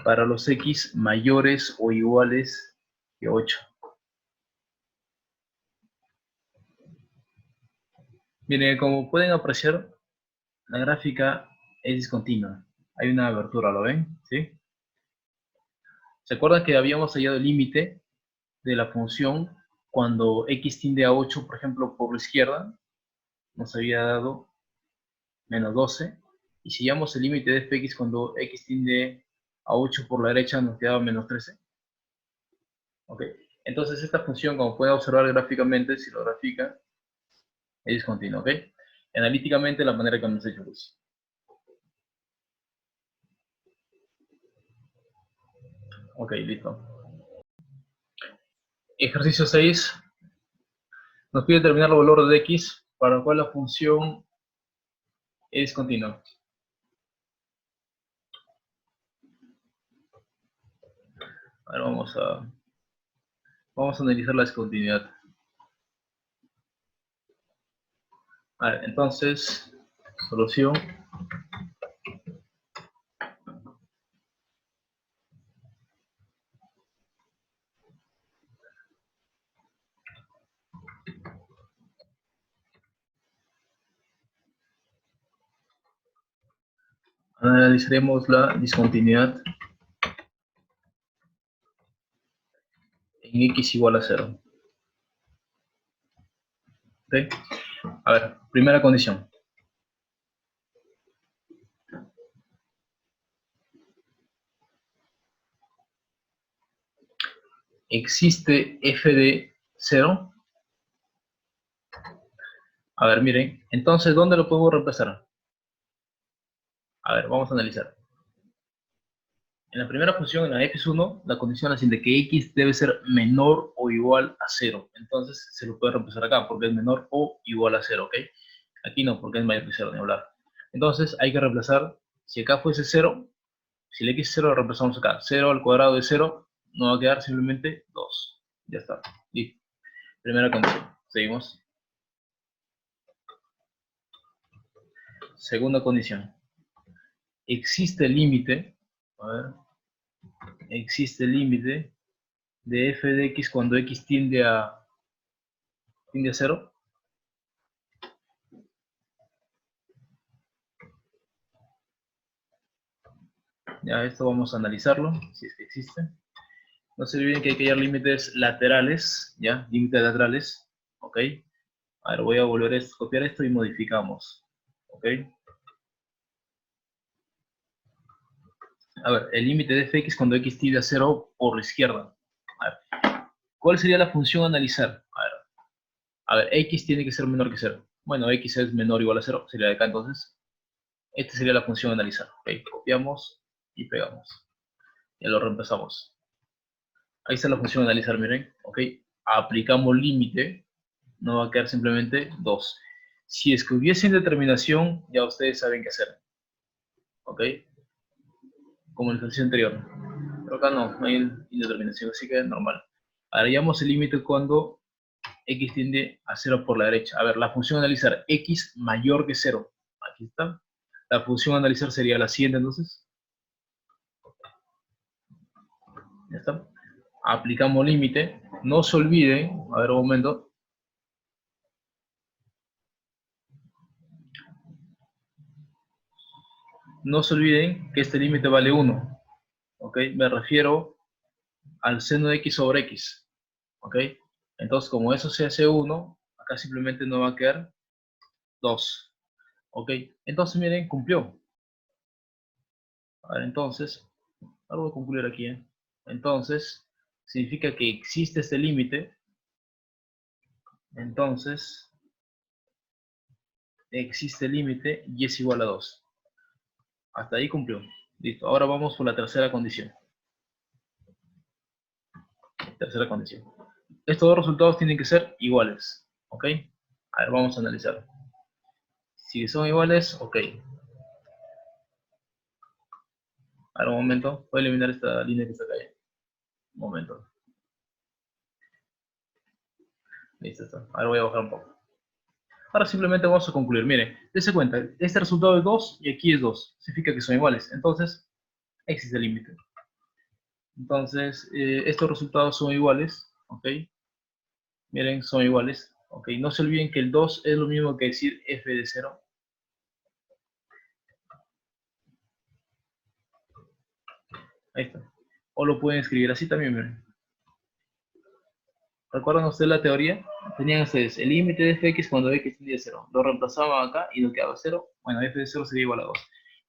para los x mayores o iguales que 8. Miren, como pueden apreciar, la gráfica es discontinua. Hay una abertura, ¿lo ven? ¿Sí? ¿Se acuerdan que habíamos hallado el límite de la función cuando x tiende a 8, por ejemplo, por la izquierda? Nos había dado menos 12. Y si hallamos el límite de f de x cuando x tiende a 8 por la derecha, nos quedaba menos 13. ¿Ok? Entonces esta función, como pueden observar gráficamente, si lo grafica, es discontinua, ¿ok? Analíticamente, la manera que hemos hecho es. Ok, listo. Ejercicio 6. Nos pide determinar los valores de x para lo cual la función es continua. Ahora vamos a analizar la discontinuidad. A ver, entonces, solución. Analizaremos la discontinuidad en x igual a 0. ¿Okay? A ver, primera condición. ¿Existe f de 0? A ver, miren. Entonces, ¿dónde lo podemos reemplazar? A ver, vamos a analizar. En la primera función, en la x1, la condición es de que x debe ser menor o igual a 0. Entonces, se lo puede reemplazar acá, porque es menor o igual a 0, ¿ok? Aquí no, porque es mayor que 0, ni hablar. Entonces, hay que reemplazar, si acá fuese 0, si el x es 0, lo reemplazamos acá. 0 al cuadrado de 0, nos va a quedar simplemente 2. Ya está. Listo. Primera condición. Seguimos. Segunda condición. Existe el límite, a ver, existe el límite de f de x cuando x tiende a 0. Ya esto vamos a analizarlo, si es que existe. No se olviden que hay que hallar límites laterales, ¿ya? Límites laterales, ¿ok? A ver, voy a volver a copiar esto y modificamos, ¿ok? A ver, el límite de fx cuando x tiende a 0 por la izquierda. A ver, ¿cuál sería la función a analizar? A ver, x tiene que ser menor que 0. Bueno, x es menor o igual a 0, sería de acá entonces. Esta sería la función a analizar. Ok, copiamos y pegamos. Ya lo reemplazamos. Ahí está la función a analizar, miren. Ok, aplicamos límite. No va a quedar simplemente 2. Si es que hubiese indeterminación, ya ustedes saben qué hacer. Ok, como en el ejercicio anterior. Pero acá no hay indeterminación, así que es normal. Ahora hallamos el límite cuando x tiende a 0 por la derecha. A ver, la función a analizar, x mayor que 0. Aquí está. La función a analizar sería la siguiente, entonces. Ya está. Aplicamos límite. No se olviden, a ver un momento. No se olviden que este límite vale 1. ¿Ok? Me refiero al seno de x sobre x. ¿Ok? Entonces, como eso se hace 1, acá simplemente no va a quedar 2. ¿Ok? Entonces, miren, cumplió. A ver, entonces, ahora voy a concluir aquí. Entonces, significa que existe este límite. Entonces, existe el límite y es igual a 2. Hasta ahí cumplió. Listo. Ahora vamos por la tercera condición. Tercera condición. Estos dos resultados tienen que ser iguales. ¿Ok? A ver, vamos a analizar. Si son iguales, ok. Ahora un momento. Voy a eliminar esta línea que está acá. Un momento. Listo, está. Ahora voy a bajar un poco. Ahora simplemente vamos a concluir. Miren, dense cuenta. Este resultado es 2 y aquí es 2. Significa que son iguales. Entonces, existe el límite. Entonces, estos resultados son iguales. ¿Ok? Miren, son iguales. Ok, no se olviden que el 2 es lo mismo que decir f de 0. Ahí está. O lo pueden escribir así también, miren. ¿Recuerdan ustedes la teoría? Tenían ustedes el límite de fx cuando x tendía a 0. Lo reemplazaban acá y lo quedaba 0. Bueno, f de 0 sería igual a 2.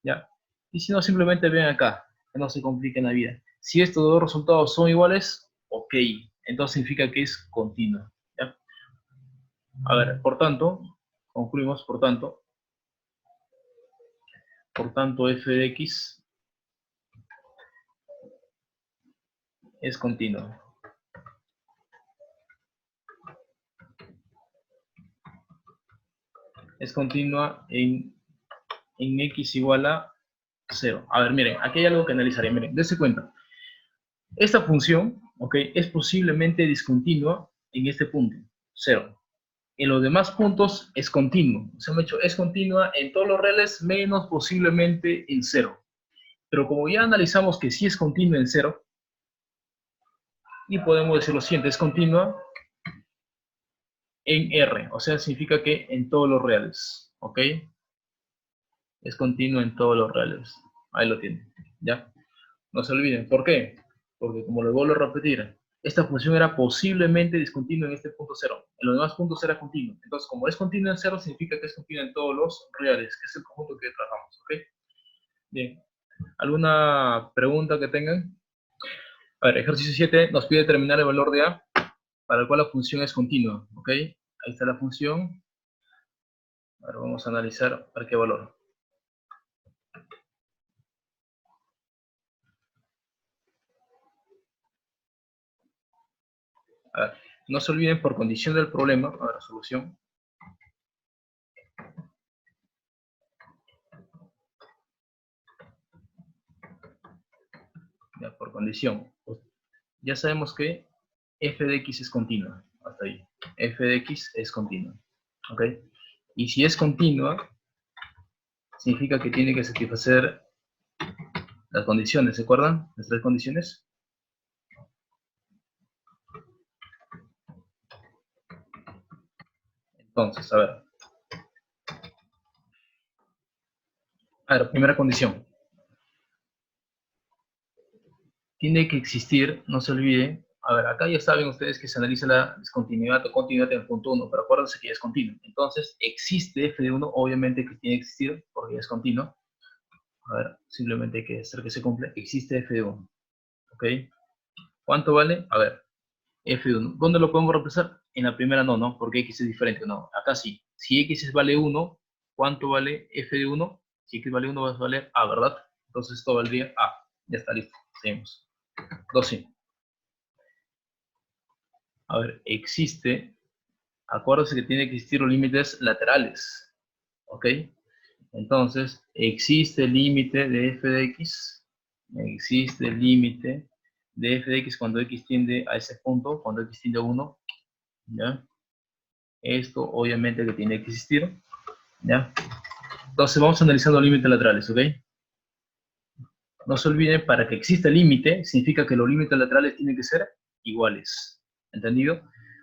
¿Ya? Y si no, simplemente ven acá, que no se compliquen la vida. Si estos dos resultados son iguales, ok. Entonces significa que es continuo. ¿Ya? A ver, por tanto, concluimos, por tanto f de x es continuo. Es continua en x igual a 0. A ver, miren, aquí hay algo que analizaré. Miren, dense cuenta. Esta función, ¿ok? Es posiblemente discontinua en este punto, 0. En los demás puntos es continuo. O sea, es continua en todos los reales, menos posiblemente en 0. Pero como ya analizamos que sí es continua en 0, y podemos decir lo siguiente, es continua en R. O sea, significa que en todos los reales, ¿ok? Es continua en todos los reales. Ahí lo tienen, ¿ya? No se olviden. ¿Por qué? Porque como les vuelvo a repetir, esta función era posiblemente discontinua en este punto 0. En los demás puntos era continua. Entonces, como es continua en 0, significa que es continua en todos los reales, que es el conjunto que trabajamos. ¿Ok? Bien. ¿Alguna pregunta que tengan? A ver, ejercicio 7 nos pide determinar el valor de A para el cual la función es continua. ¿Ok? Ahí está la función. Ahora vamos a analizar para qué valor. A ver, no se olviden por condición del problema, a ver, solución. Ya, por condición. Ya sabemos que f de x es continua. Hasta ahí. F de x es continua. ¿Ok? Y si es continua, significa que tiene que satisfacer las condiciones. ¿Se acuerdan? Las tres condiciones. Entonces, a ver. A ver, primera condición. Tiene que existir, no se olvide. A ver, acá ya saben ustedes que se analiza la discontinuidad o continuidad en el punto 1, pero acuérdense que ya es continua. Entonces, existe f de 1, obviamente que tiene que existir, porque ya es continuo. A ver, simplemente hay que hacer que se cumpla. Existe f de 1. ¿Ok? ¿Cuánto vale? A ver, f de 1. ¿Dónde lo podemos reemplazar? En la primera no, ¿no? Porque x es diferente. No, acá sí. Si x vale 1, ¿cuánto vale f de 1? Si x vale 1 va a valer a, ¿verdad? Entonces esto valdría a. Ya está, listo. Seguimos. 12. A ver, existe. Acuérdense que tiene que existir los límites laterales. ¿Ok? Entonces, existe el límite de f de x. Existe el límite de f de x cuando x tiende a ese punto, cuando x tiende a 1. ¿Ya? Esto obviamente que tiene que existir. ¿Ya? Entonces vamos analizando los límites laterales, ¿ok? No se olviden, para que exista el límite, significa que los límites laterales tienen que ser iguales. ¿Entendido?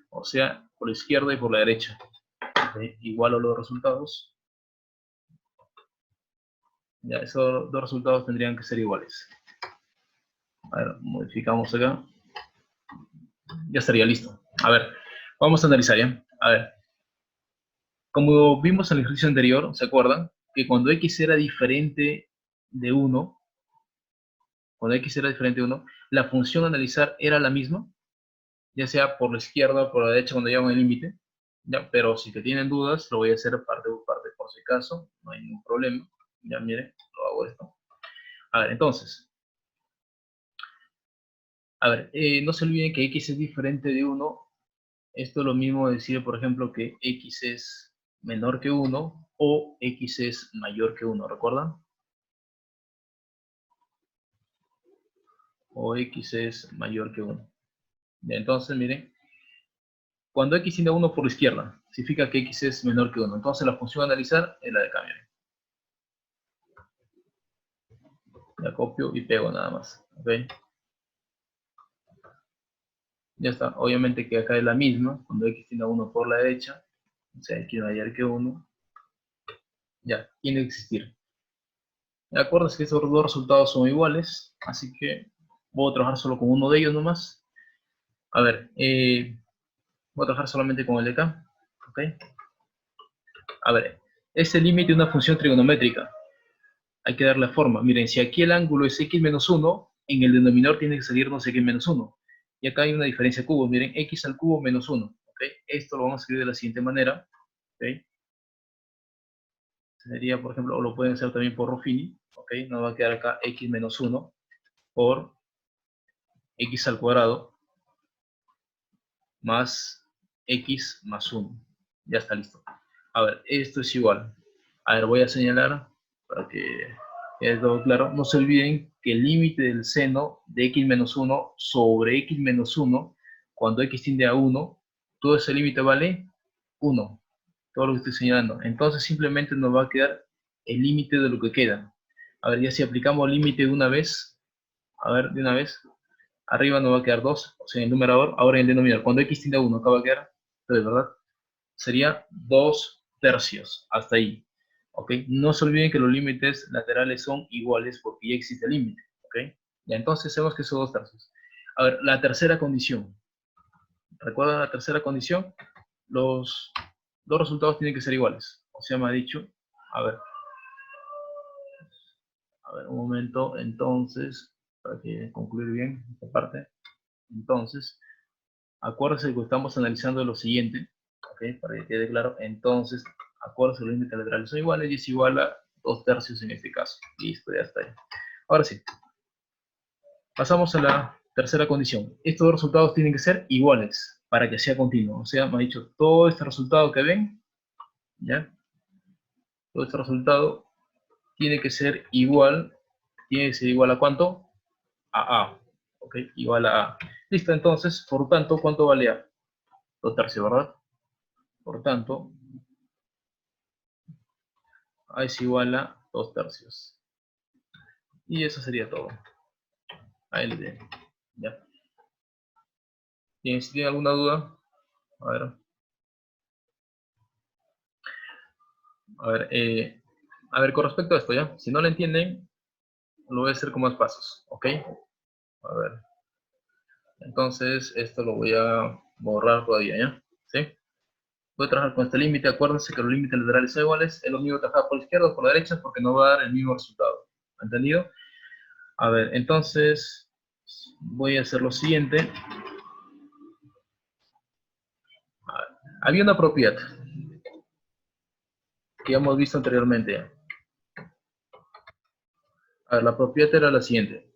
O sea, por la izquierda y por la derecha. ¿Okay? Igual a los resultados. Ya, esos dos resultados tendrían que ser iguales. A ver, modificamos acá. Ya estaría listo. A ver, vamos a analizar ya. A ver, como vimos en el ejercicio anterior, ¿se acuerdan? Que cuando x era diferente de 1, cuando x era diferente de 1, la función a analizar era la misma, ya sea por la izquierda o por la derecha cuando llegan el límite. Ya, pero si que tienen dudas, lo voy a hacer parte por parte, por si acaso, no hay ningún problema. Ya miren, lo hago esto. A ver, entonces, a ver, no se olviden que x es diferente de 1. Esto es lo mismo decir, por ejemplo, que x es menor que 1 o x es mayor que 1, ¿recuerdan? O x es mayor que 1. Entonces, miren, cuando x tiende a 1 por la izquierda, significa que x es menor que 1. Entonces la función a analizar es la de acá, miren. La copio y pego nada más, ¿ok? Ya está, obviamente que acá es la misma, cuando x tiende a 1 por la derecha, o sea, x mayor que 1, ya, tiene que existir. De acuerdo, es que estos dos resultados son iguales, así que voy a trabajar solo con uno de ellos nomás. A ver, voy a trabajar solamente con el de acá, ¿ok? A ver, este límite de una función trigonométrica, hay que darle forma. Miren, si aquí el ángulo es x menos 1, en el denominador tiene que salirnos x menos 1. Y acá hay una diferencia de cubos, miren, x al cubo menos 1, ¿ok? Esto lo vamos a escribir de la siguiente manera, ¿ok? Sería, por ejemplo, o lo pueden hacer también por Ruffini, ¿ok? Nos va a quedar acá x menos 1 por x al cuadrado más x más 1. Ya está listo. A ver, esto es igual. A ver, voy a señalar para que quede todo claro. No se olviden que el límite del seno de x menos 1 sobre x menos 1, cuando x tiende a 1, todo ese límite vale 1. Todo lo que estoy señalando. Entonces simplemente nos va a quedar el límite de lo que queda. A ver, ya si aplicamos límite de una vez, a ver, de una vez, arriba nos va a quedar 2, o sea, en el numerador, ahora en el denominador. Cuando x tiende a 1, acá va a quedar 3, ¿verdad? Sería 2 tercios, hasta ahí. ¿Ok? No se olviden que los límites laterales son iguales porque ya existe el límite. ¿Ok? Ya, entonces sabemos que son 2 tercios. A ver, la tercera condición. ¿Recuerdan la tercera condición? Los dos resultados tienen que ser iguales. O sea, me ha dicho, a ver, un momento, entonces, para que concluir bien esta parte. Entonces, acuérdense que estamos analizando lo siguiente, ¿ok? Para que quede claro. Entonces, acuérdense que los límites laterales son iguales y es igual a 2 tercios en este caso. Listo, ya está ahí. Ahora sí, pasamos a la tercera condición. Estos dos resultados tienen que ser iguales para que sea continuo. O sea, me ha dicho todo este resultado que ven, ¿ya? Todo este resultado tiene que ser igual. ¿Tiene que ser igual a cuánto? A A. ¿Ok? Igual a A. Listo, entonces, por tanto, ¿cuánto vale A? 2 tercios, ¿verdad? Por tanto, A es igual a 2 tercios. Y eso sería todo. ALD. Ya. Bien, si tienen alguna duda, a ver. A ver, con respecto a esto, ¿ya? Si no lo entienden, lo voy a hacer con más pasos, ¿ok? A ver. Entonces, esto lo voy a borrar todavía, ¿ya? ¿Sí? Voy a trabajar con este límite. Acuérdense que los límites laterales son iguales. Es lo mismo trabajar por la izquierda o por la derecha porque no va a dar el mismo resultado. ¿Entendido? A ver, entonces voy a hacer lo siguiente. A ver, había una propiedad que ya hemos visto anteriormente. A ver, la propiedad era la siguiente.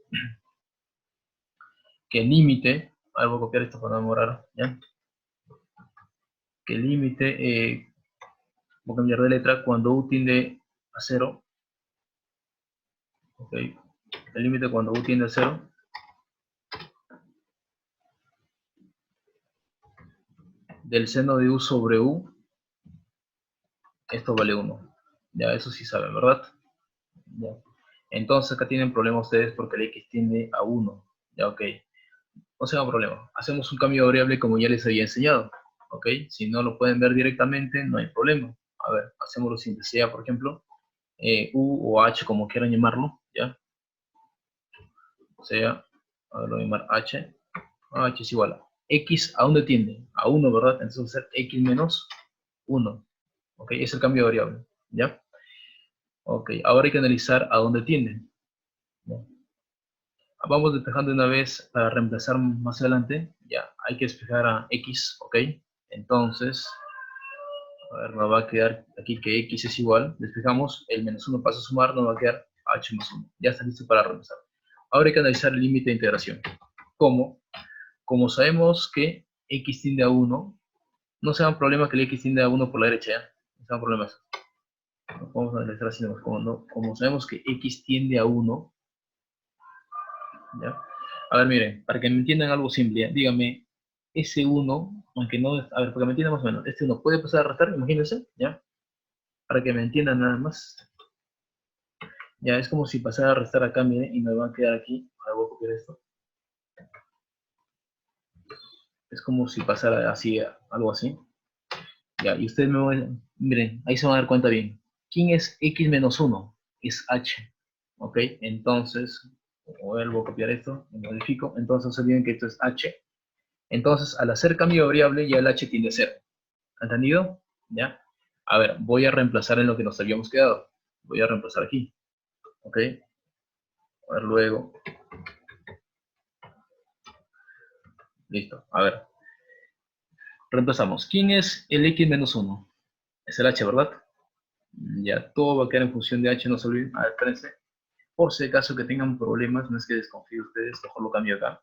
Que el límite, a ver, voy a copiar esto para no demorar, ¿ya? Que el límite, voy a cambiar de letra, cuando u tiende a 0, ok, el límite cuando u tiende a 0, del seno de u sobre u, esto vale 1. Ya, eso sí saben, ¿verdad? Ya. Entonces acá tienen problema ustedes porque el x tiende a 1. Ya, ok. No se hagan problema. Hacemos un cambio de variable como ya les había enseñado. Ok. Si no lo pueden ver directamente, no hay problema. A ver, hacemos lo siguiente. Sea, por ejemplo, u o h, como quieran llamarlo. Ya. Sea, a ver, lo voy a llamar h. H es igual a x, ¿a dónde tiende? A 1, ¿verdad? Entonces va a ser x menos 1. Ok, es el cambio de variable. ¿Ya? Ok, ahora hay que analizar a dónde tiende. ¿Ya? Vamos despejando de una vez para reemplazar más adelante. Ya, hay que despejar a x, ¿ok? Entonces, a ver, nos va a quedar aquí que x es igual. Despejamos, el menos 1 pasa a sumar, nos va a quedar h más 1. Ya está listo para reemplazar. Ahora hay que analizar el límite de integración. ¿Cómo? Como sabemos que x tiende a 1, no se hagan problema que el x tiende a 1 por la derecha, ¿ya? No se hagan problemas. Vamos a analizar así, como sabemos que x tiende a 1, ¿ya? A ver, miren, para que me entiendan algo simple, ¿ya? Díganme, ese 1, aunque no, a ver, para que me entiendan más o menos, este 1 puede pasar a restar, imagínense, ¿ya? Para que me entiendan nada más. Ya, es como si pasara a restar acá, miren, y me va a quedar aquí. Ahora voy a copiar esto. Es como si pasara así, algo así. Ya, y ustedes me van, miren, ahí se van a dar cuenta bien. ¿Quién es x menos 1? Es h. ¿Ok? Entonces, vuelvo a copiar esto, me modifico. Entonces, se olviden que esto es h. Entonces, al hacer cambio de variable, ya el h tiende a 0. ¿Entendido? ¿Ya? A ver, voy a reemplazar en lo que nos habíamos quedado. Voy a reemplazar aquí. ¿Ok? A ver, luego. Listo. A ver. Reemplazamos. ¿Quién es el x menos 1? Es el h, ¿verdad? Ya, todo va a quedar en función de h, no se olviden. A ver, espérense. Por si acaso que tengan problemas, no es que desconfíe ustedes, mejor lo cambio acá.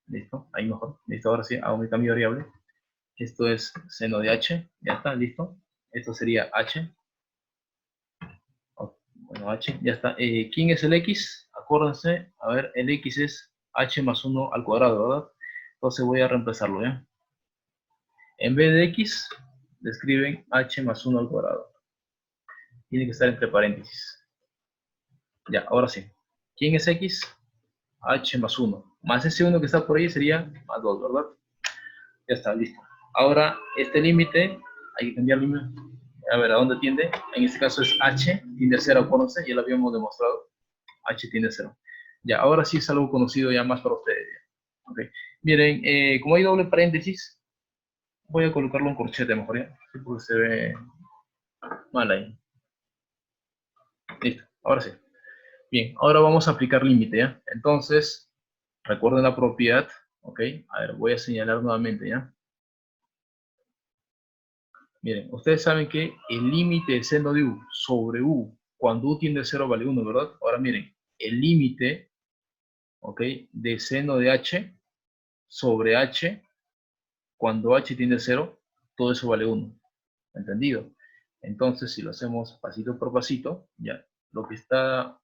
Listo, ahí mejor. Listo, ahora sí, hago mi cambio de variable. Esto es seno de h, ya está, listo. Esto sería h. Bueno, h, ya está. ¿Quién es el x? Acuérdense, a ver, el x es h más 1 al cuadrado, ¿verdad? Entonces voy a reemplazarlo, ¿ya? En vez de x, le escriben h más 1 al cuadrado. Tiene que estar entre paréntesis. Ya, ahora sí. ¿Quién es x? H más 1. Más ese 1 que está por ahí sería más 2, ¿verdad? Ya está, listo. Ahora, este límite, hay que cambiarlo. A ver, ¿a dónde tiende? En este caso es h, tiende a 0, acuérdense, ya lo habíamos demostrado. H tiende a 0. Ya, ahora sí es algo conocido ya más para ustedes. Okay. Miren, como hay doble paréntesis, voy a colocarlo en corchete mejor, ¿ya? Sí, porque se ve mal ahí. Listo, ahora sí. Bien, ahora vamos a aplicar límite, ¿ya? Entonces, recuerden la propiedad, ¿ok? A ver, voy a señalar nuevamente, ¿ya? Miren, ustedes saben que el límite de seno de u sobre u, cuando u tiende a 0 vale 1, ¿verdad? Ahora miren, el límite, ¿ok? De seno de h sobre h, cuando h tiende a 0, todo eso vale 1. ¿Entendido? Entonces, si lo hacemos pasito por pasito, ya, lo que está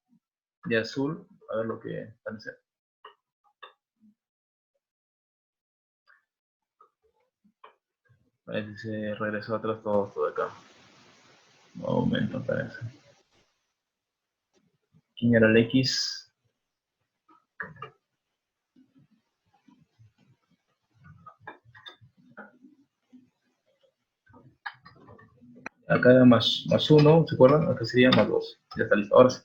de azul, a ver lo que van a hacer. Parece que se regresó atrás todo de acá. Un momento, parece. ¿Quién era el x? Acá era más 1, ¿se acuerdan? Acá sería más 2. Ya está listo. Ahora sí.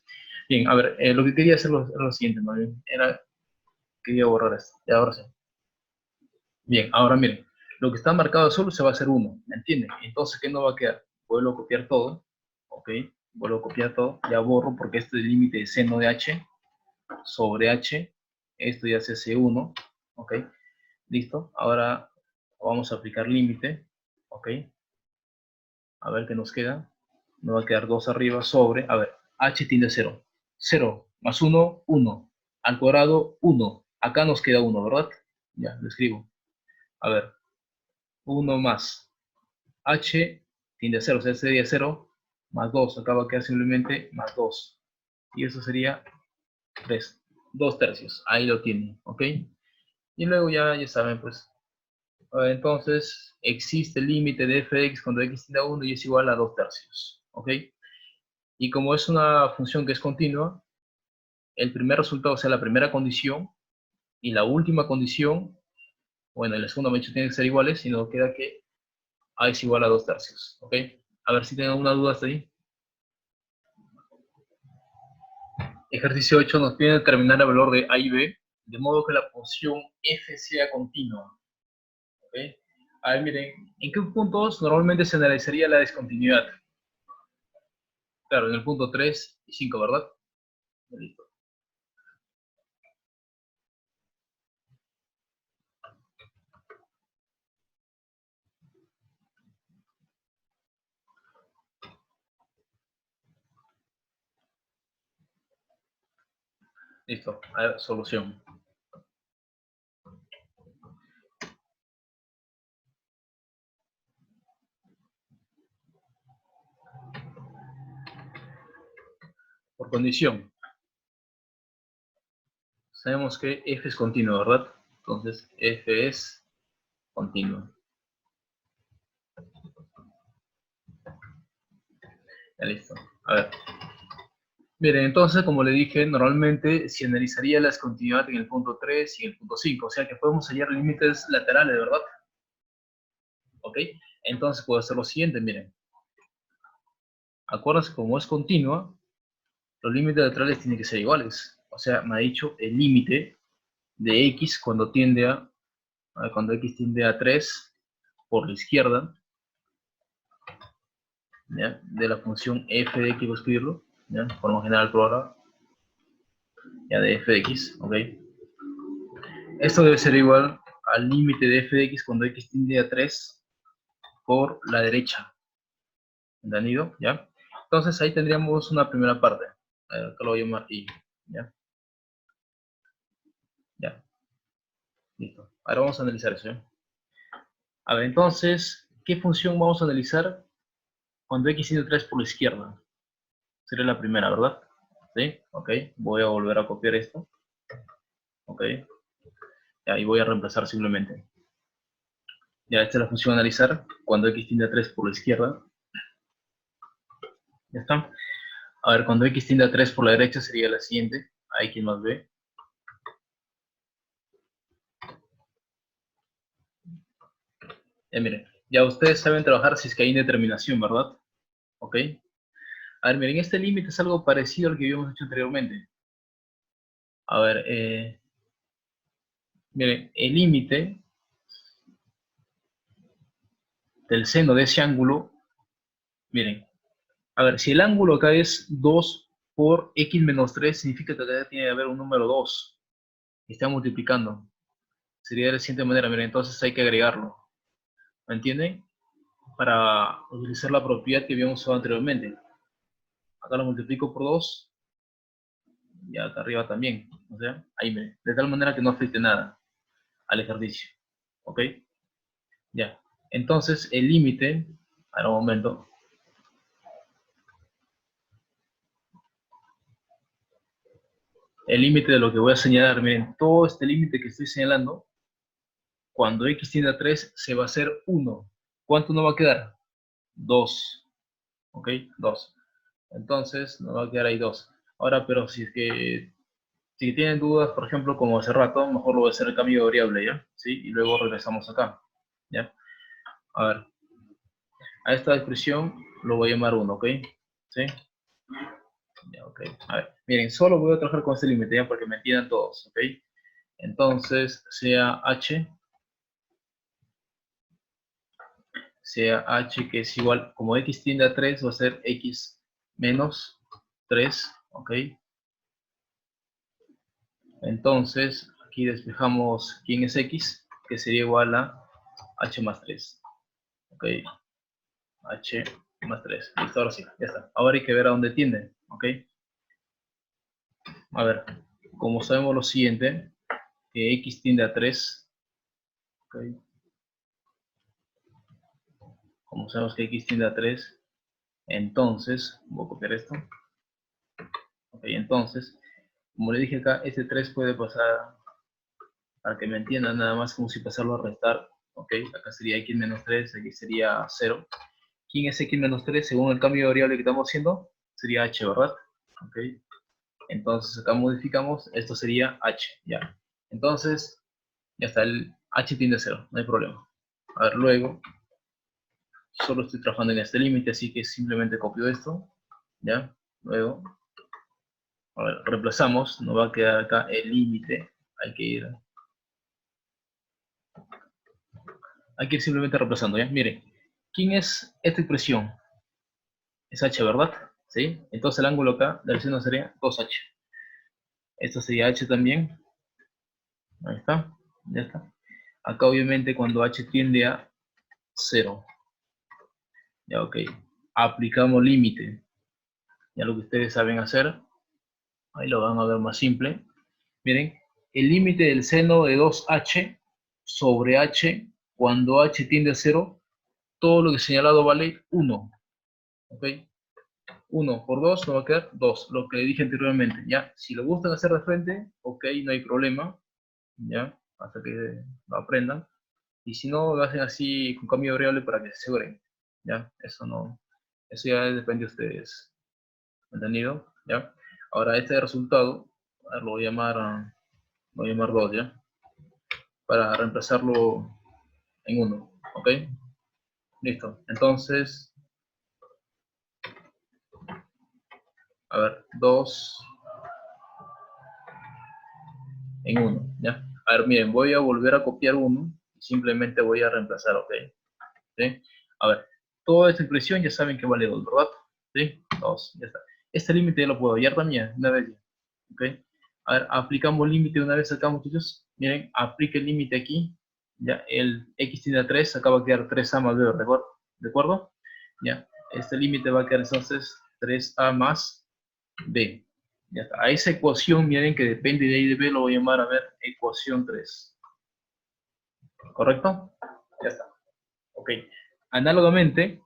Bien, a ver, lo que quería hacer era lo siguiente, ¿no? Quería borrar esto. Ya, ahora sí. Bien, ahora miren. Lo que está marcado azul se va a hacer 1, ¿me entienden? Entonces, ¿qué no va a quedar? Vuelvo a copiar todo, ¿ok? vuelvo a copiar todo, ya borro porque este es el límite de seno de h sobre h, esto ya se hace 1, ok, listo, ahora vamos a aplicar límite, ok, a ver qué nos queda, nos va a quedar 2 arriba sobre, a ver, h tiende a 0, 0 más 1, 1, al cuadrado 1, acá nos queda 1, ¿verdad? Ya, lo escribo, a ver, 1 más h tiende a 0, o sea, sería 0 más 2, acá va a quedar simplemente más 2, y eso sería 3, 2 tercios, ahí lo tienen, ¿ok? Y luego ya saben, pues, entonces existe el límite de f de x cuando x tiende a 1 y es igual a 2 tercios, ¿ok? Y como es una función que es continua, el primer resultado, o sea, la primera condición y la última condición, bueno, la segunda dicho tienen que ser iguales, sino queda que a es igual a 2 tercios, ¿ok? A ver si tienen alguna duda hasta ahí. Ejercicio 8 nos pide determinar el valor de a y b, de modo que la función f sea continua. ¿Okay? A ver, miren, ¿en qué puntos normalmente se analizaría la discontinuidad? Claro, en el punto 3 y 5, ¿verdad? Listo. Listo. A ver, solución. Por condición. Sabemos que f es continuo, ¿verdad? Entonces, f es continuo. Ya listo. A ver. Miren, entonces, como le dije, normalmente se analizaría la discontinuidad en el punto 3 y en el punto 5, o sea que podemos hallar límites laterales, ¿verdad? ¿Ok? Entonces puedo hacer lo siguiente, miren. Acuérdense, como es continua, los límites laterales tienen que ser iguales. O sea, me ha dicho el límite de x cuando cuando x tiende a 3 por la izquierda, ¿ya? De la función f de x, voy a escribirlo, ¿ya? Por lo general por ahora, ya de f de x, ¿ok? Esto debe ser igual al límite de f de x cuando x tiende a 3 por la derecha, ¿entendido? ¿Ya? Entonces ahí tendríamos una primera parte, acá lo voy a llamar y, ¿ya? Ya, listo. Ahora vamos a analizar eso, ¿ya? A ver, entonces, ¿qué función vamos a analizar cuando x tiende a 3 por la izquierda? Sería la primera, ¿verdad? ¿Sí? Ok, voy a volver a copiar esto. Ok, ya, y voy a reemplazar simplemente. Ya, esta es la función a analizar cuando x tiende a 3 por la izquierda. Ya está. A ver, cuando x tiende a 3 por la derecha sería la siguiente. Ahí quien más ve. Ya miren, ya ustedes saben trabajar si es que hay indeterminación, ¿verdad? Ok. A ver, miren, este límite es algo parecido al que habíamos hecho anteriormente. A ver, miren, el límite del seno de ese ángulo, miren, a ver, si el ángulo acá es 2 por x menos 3, significa que acá tiene que haber un número 2. Y está multiplicando. Sería de la siguiente manera, miren, entonces hay que agregarlo. ¿Me entienden? Para utilizar la propiedad que habíamos usado anteriormente. Acá lo multiplico por 2 y acá arriba también. O sea, ahí miren. De tal manera que no afecte nada al ejercicio. ¿Ok? Ya. Entonces, el límite, ahora un momento. El límite de lo que voy a señalar, miren, todo este límite que estoy señalando, cuando x tiende a 3, se va a hacer 1. ¿Cuánto nos va a quedar? 2. ¿Ok? 2. Entonces, nos va a quedar ahí 2. Ahora, pero si tienen dudas, por ejemplo, como hace rato, mejor lo voy a hacer el cambio de variable, ¿ya? ¿Sí? Y luego regresamos acá, ¿ya? A ver, a esta expresión lo voy a llamar 1, ¿ok? ¿Sí? Ya, ok. A ver, miren, solo voy a trabajar con este límite, ¿ya? Porque me entiendan todos, ¿ok? Entonces, sea h que es igual, como x tiende a 3, va a ser x menos 3, ¿ok? Entonces, aquí despejamos quién es x, que sería igual a h más 3, ¿ok? H más 3, listo, ahora sí, ya está. Ahora hay que ver a dónde tiende, ¿ok? A ver, como sabemos lo siguiente, que x tiende a 3, ¿ok? Como sabemos que x tiende a 3, entonces, voy a copiar esto, ¿ok? Entonces, como le dije acá, este 3 puede pasar, para que me entiendan, nada más como si pasarlo a restar, ¿ok? Acá sería x menos 3, aquí sería 0. ¿Quién es x menos 3? Según el cambio de variable que estamos haciendo, sería h, ¿verdad? ¿Ok? Entonces acá modificamos, esto sería h, ya. Entonces, ya está, el h tiende a 0, no hay problema. A ver, luego, solo estoy trabajando en este límite, así que simplemente copio esto, ya. Luego, a ver, reemplazamos, nos va a quedar acá el límite, hay que ir simplemente reemplazando, ¿ya? Miren, ¿quién es esta expresión? Es h, ¿verdad? ¿Sí? Entonces el ángulo acá del seno sería 2h. Esto sería h también. Ahí está, ya está. Acá obviamente cuando h tiende a 0. Ya, ok. Aplicamos límite. Ya lo que ustedes saben hacer. Ahí lo van a ver más simple. Miren, el límite del seno de 2h sobre h, cuando h tiende a 0, todo lo que he señalado vale 1. ¿Ok? 1 por 2 nos va a quedar 2, lo que le dije anteriormente. Ya, si lo gustan hacer de frente, ok, no hay problema. Ya, hasta que lo aprendan. Y si no, lo hacen así con cambio de variable para que se aseguren. Ya, eso ya depende de ustedes. ¿Entendido? Ya. Ahora este resultado, a ver, lo voy a llamar 2, ¿ya? Para reemplazarlo en 1, ¿ok? Listo. Entonces, a ver, 2 en 1, ¿ya? A ver, miren, voy a volver a copiar 1, simplemente voy a reemplazar, ¿ok? ¿Sí? A ver, toda esta expresión ya saben que vale 2, ¿verdad? ¿Sí? 2, ya está. Este límite ya lo puedo hallar también, una vez ya. ¿Ok? A ver, aplicamos límite una vez acá, muchachos. Miren, aplique el límite aquí. Ya, el x tiende a 3, acá va a quedar 3a más b, ¿de acuerdo? Ya, este límite va a quedar entonces 3a más b. Ya está. A esa ecuación, miren que depende de a y de b, lo voy a llamar, a ver, ecuación 3. ¿Correcto? Ya está. Ok. Análogamente,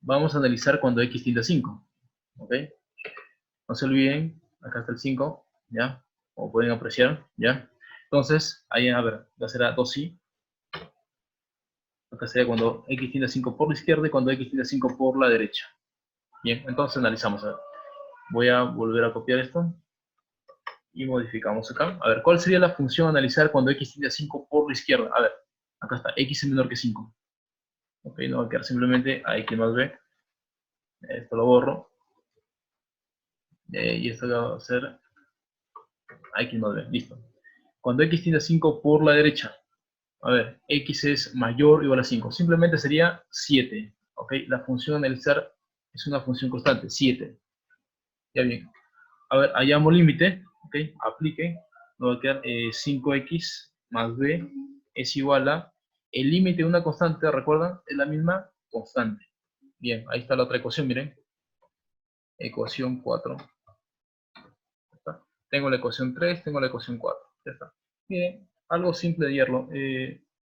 vamos a analizar cuando x tiende a 5. ¿Ok? No se olviden, acá está el 5, ¿ya? Como pueden apreciar, ¿ya? Entonces, ahí, a ver, ya será 2i. Acá sería cuando x tiende a 5 por la izquierda y cuando x tiende a 5 por la derecha. Bien, entonces analizamos. A ver. Voy a volver a copiar esto y modificamos acá. A ver, ¿cuál sería la función a analizar cuando x tiende a 5 por la izquierda? A ver, acá está, x es menor que 5. Ok, no va a quedar simplemente a x más b. Esto lo borro. Y esto va a ser a x más b. Listo. Cuando x tiende a 5 por la derecha, a ver, x es mayor o igual a 5. Simplemente sería 7. ¿Ok? La función a analizar es una función constante, 7. Ya bien. A ver, hallamos límite. ¿Ok? Aplique. Nos va a quedar 5x más b es igual a... El límite de una constante, ¿recuerdan? Es la misma constante. Bien, ahí está la otra ecuación, miren. Ecuación 4. ¿Está? Tengo la ecuación 3, tengo la ecuación 4. Ya está. Miren, algo simple de hallarlo.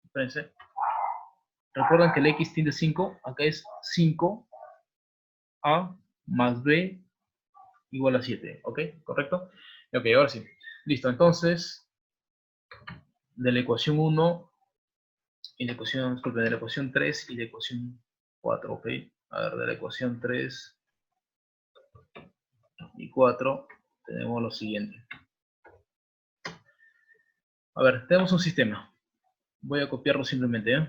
Espérense. Recuerdan que el x tiende a 5, acá es 5a más b igual a 7, ¿ok? ¿Correcto? Ok, ahora sí. Listo, entonces, de la ecuación 1 y la ecuación, disculpen, de la ecuación 3 y la ecuación 4, ¿ok? A ver, de la ecuación 3 y 4 tenemos lo siguiente. A ver, tenemos un sistema. Voy a copiarlo simplemente, ¿eh?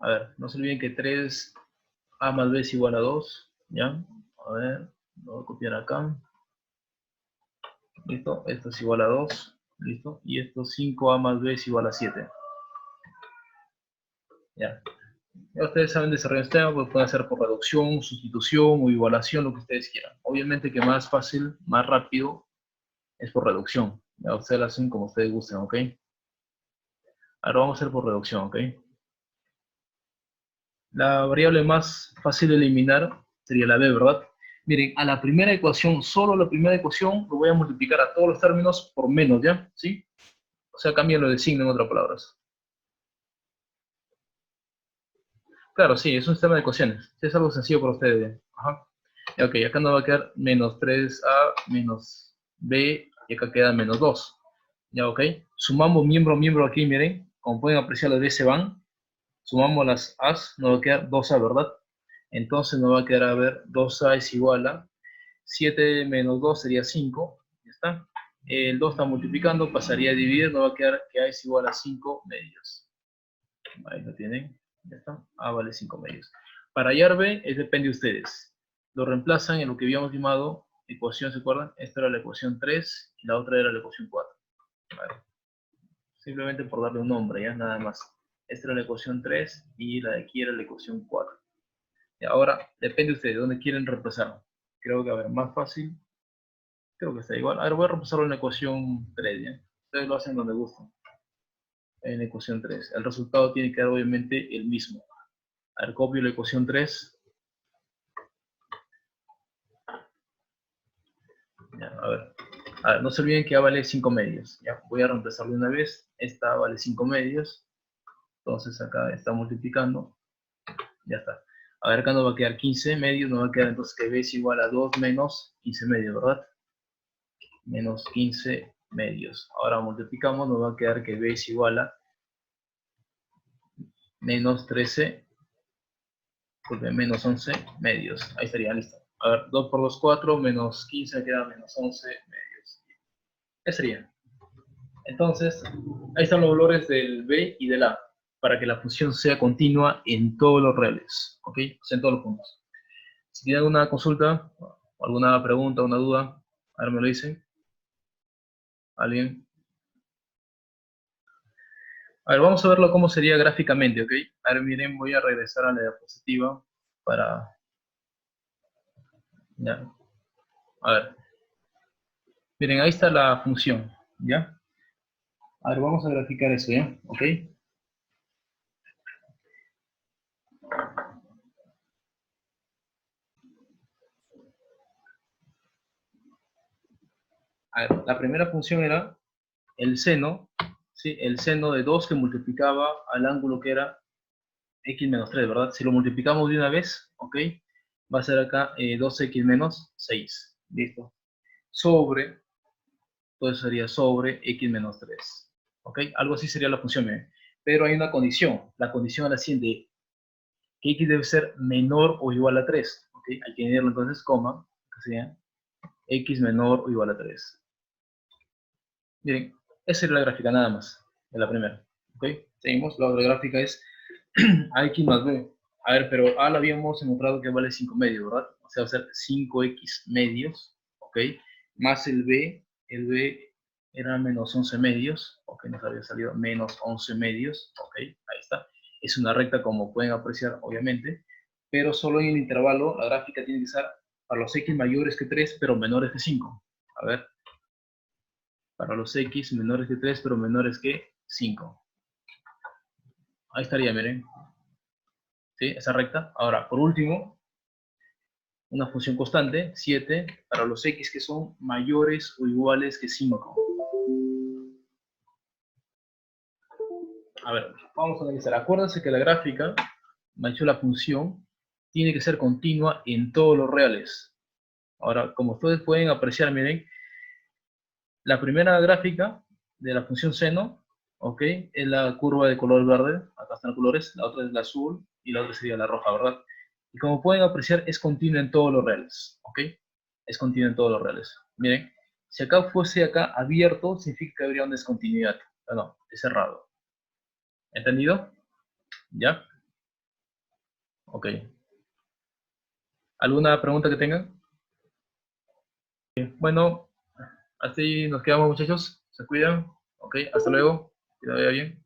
A ver, no se olviden que 3a más b es igual a 2, ¿ya? A ver, lo voy a copiar acá. ¿Listo? Esto es igual a 2. ¿Listo? Y esto 5a más b es igual a 7. Ya. Ya ustedes saben desarrollar un sistema, pues pueden hacer por reducción, sustitución o igualación, lo que ustedes quieran. Obviamente que más fácil, más rápido es por reducción. Ya ustedes lo hacen como ustedes gusten, ¿ok? Ahora vamos a hacer por reducción, ¿ok? La variable más fácil de eliminar sería la b, ¿verdad? Miren, a la primera ecuación, solo la primera ecuación, lo voy a multiplicar a todos los términos por menos, ¿ya? ¿Sí? O sea, cámbialo de signo en otras palabras. Claro, sí, es un sistema de ecuaciones. Sí, es algo sencillo para ustedes, ¿ya? Ajá. Ya, ok, acá nos va a quedar menos 3a menos b, y acá queda menos 2. Ya, ok. Sumamos miembro a miembro aquí, miren. Como pueden apreciar, las b se van. Sumamos las a's, nos va a quedar 2a, ¿verdad? Entonces nos va a quedar, a ver, 2a es igual a 7 menos 2 sería 5. Ya está. El 2 está multiplicando, pasaría a dividir, nos va a quedar que a es igual a 5 medios. Ahí lo tienen. Ya está. A vale 5 medios. Para hallar b, depende de ustedes. Lo reemplazan en lo que habíamos llamado ecuación, ¿se acuerdan? Esta era la ecuación 3 y la otra era la ecuación 4. Vale. Simplemente por darle un nombre, ya nada más. Esta era la ecuación 3 y la de aquí era la ecuación 4. Y ahora, depende de ustedes, ¿dónde quieren reemplazarlo? Creo que, a ver, más fácil, creo que está igual. A ver, voy a reemplazarlo en la ecuación 3, ¿ya? Ustedes lo hacen donde gustan. En la ecuación 3. El resultado tiene que dar obviamente el mismo. A ver, copio la ecuación 3. Ya, a ver, no se olviden que A vale 5 medios. Ya, voy a reemplazarlo una vez. Esta vale 5 medios. Entonces acá está multiplicando. Ya está. A ver, acá nos va a quedar 15 medios. Nos va a quedar entonces que B es igual a 2 menos 15 medios, ¿verdad? Menos 15 medios. Ahora multiplicamos, nos va a quedar que B es igual a menos 13, porque menos 11 medios. Ahí estaría, listo. A ver, 2 por 2, 4, menos 15 queda menos 11 medios. Ese sería. Entonces, ahí están los valores del B y del A, para que la función sea continua en todos los reales, ¿ok? O sea, en todos los puntos. Si tienen alguna consulta, alguna pregunta, una duda, a ver, me lo dicen. ¿Alguien? A ver, vamos a verlo cómo sería gráficamente, ¿ok? A ver, miren, voy a regresar a la diapositiva para... Ya. A ver, miren, ahí está la función, ¿ya? A ver, vamos a graficar eso, ¿ya? ¿Ok? A ver, la primera función era el seno, ¿sí? El seno de 2 que multiplicaba al ángulo que era x menos 3, ¿verdad? Si lo multiplicamos de una vez, ¿ok? Va a ser acá 2x menos 6, ¿listo? Sobre, entonces sería sobre x menos 3, ¿ok? Algo así sería la función, ¿eh? Pero hay una condición, la condición es la siguiente, que x debe ser menor o igual a 3, ¿ok? Hay que añadirlo entonces, coma, que sea x menor o igual a 3. Miren, esa es la gráfica nada más, de la primera, ¿ok? Seguimos, la otra gráfica es AX más B. A ver, pero A la habíamos encontrado que vale 5 medios, ¿verdad? O sea, va a ser 5x medios, ¿ok? Más el B era menos 11 medios, ¿ok? Nos había salido menos 11 medios, ¿ok? Ahí está. Es una recta como pueden apreciar, obviamente, pero solo en el intervalo la gráfica tiene que ser para los x mayores que 3, pero menores que 5. A ver, para los x menores que 3, pero menores que 5. Ahí estaría, miren. ¿Sí? Esa recta. Ahora, por último, una función constante, 7, para los x que son mayores o iguales que 5. A ver, vamos a analizar. Acuérdense que la gráfica, me ha dicho la función, tiene que ser continua en todos los reales. Ahora, como ustedes pueden apreciar, miren, la primera gráfica de la función seno, ¿ok? Es la curva de color verde, acá están los colores, la otra es la azul y la otra sería la roja, ¿verdad? Y como pueden apreciar, es continua en todos los reales, ¿ok? Es continua en todos los reales. Miren, si acá fuese acá abierto, significa que habría una discontinuidad. No, es cerrado. ¿Entendido? ¿Ya? Ok. ¿Alguna pregunta que tengan? Bueno, así nos quedamos, muchachos. Se cuidan. Ok, hasta luego. Que vaya bien.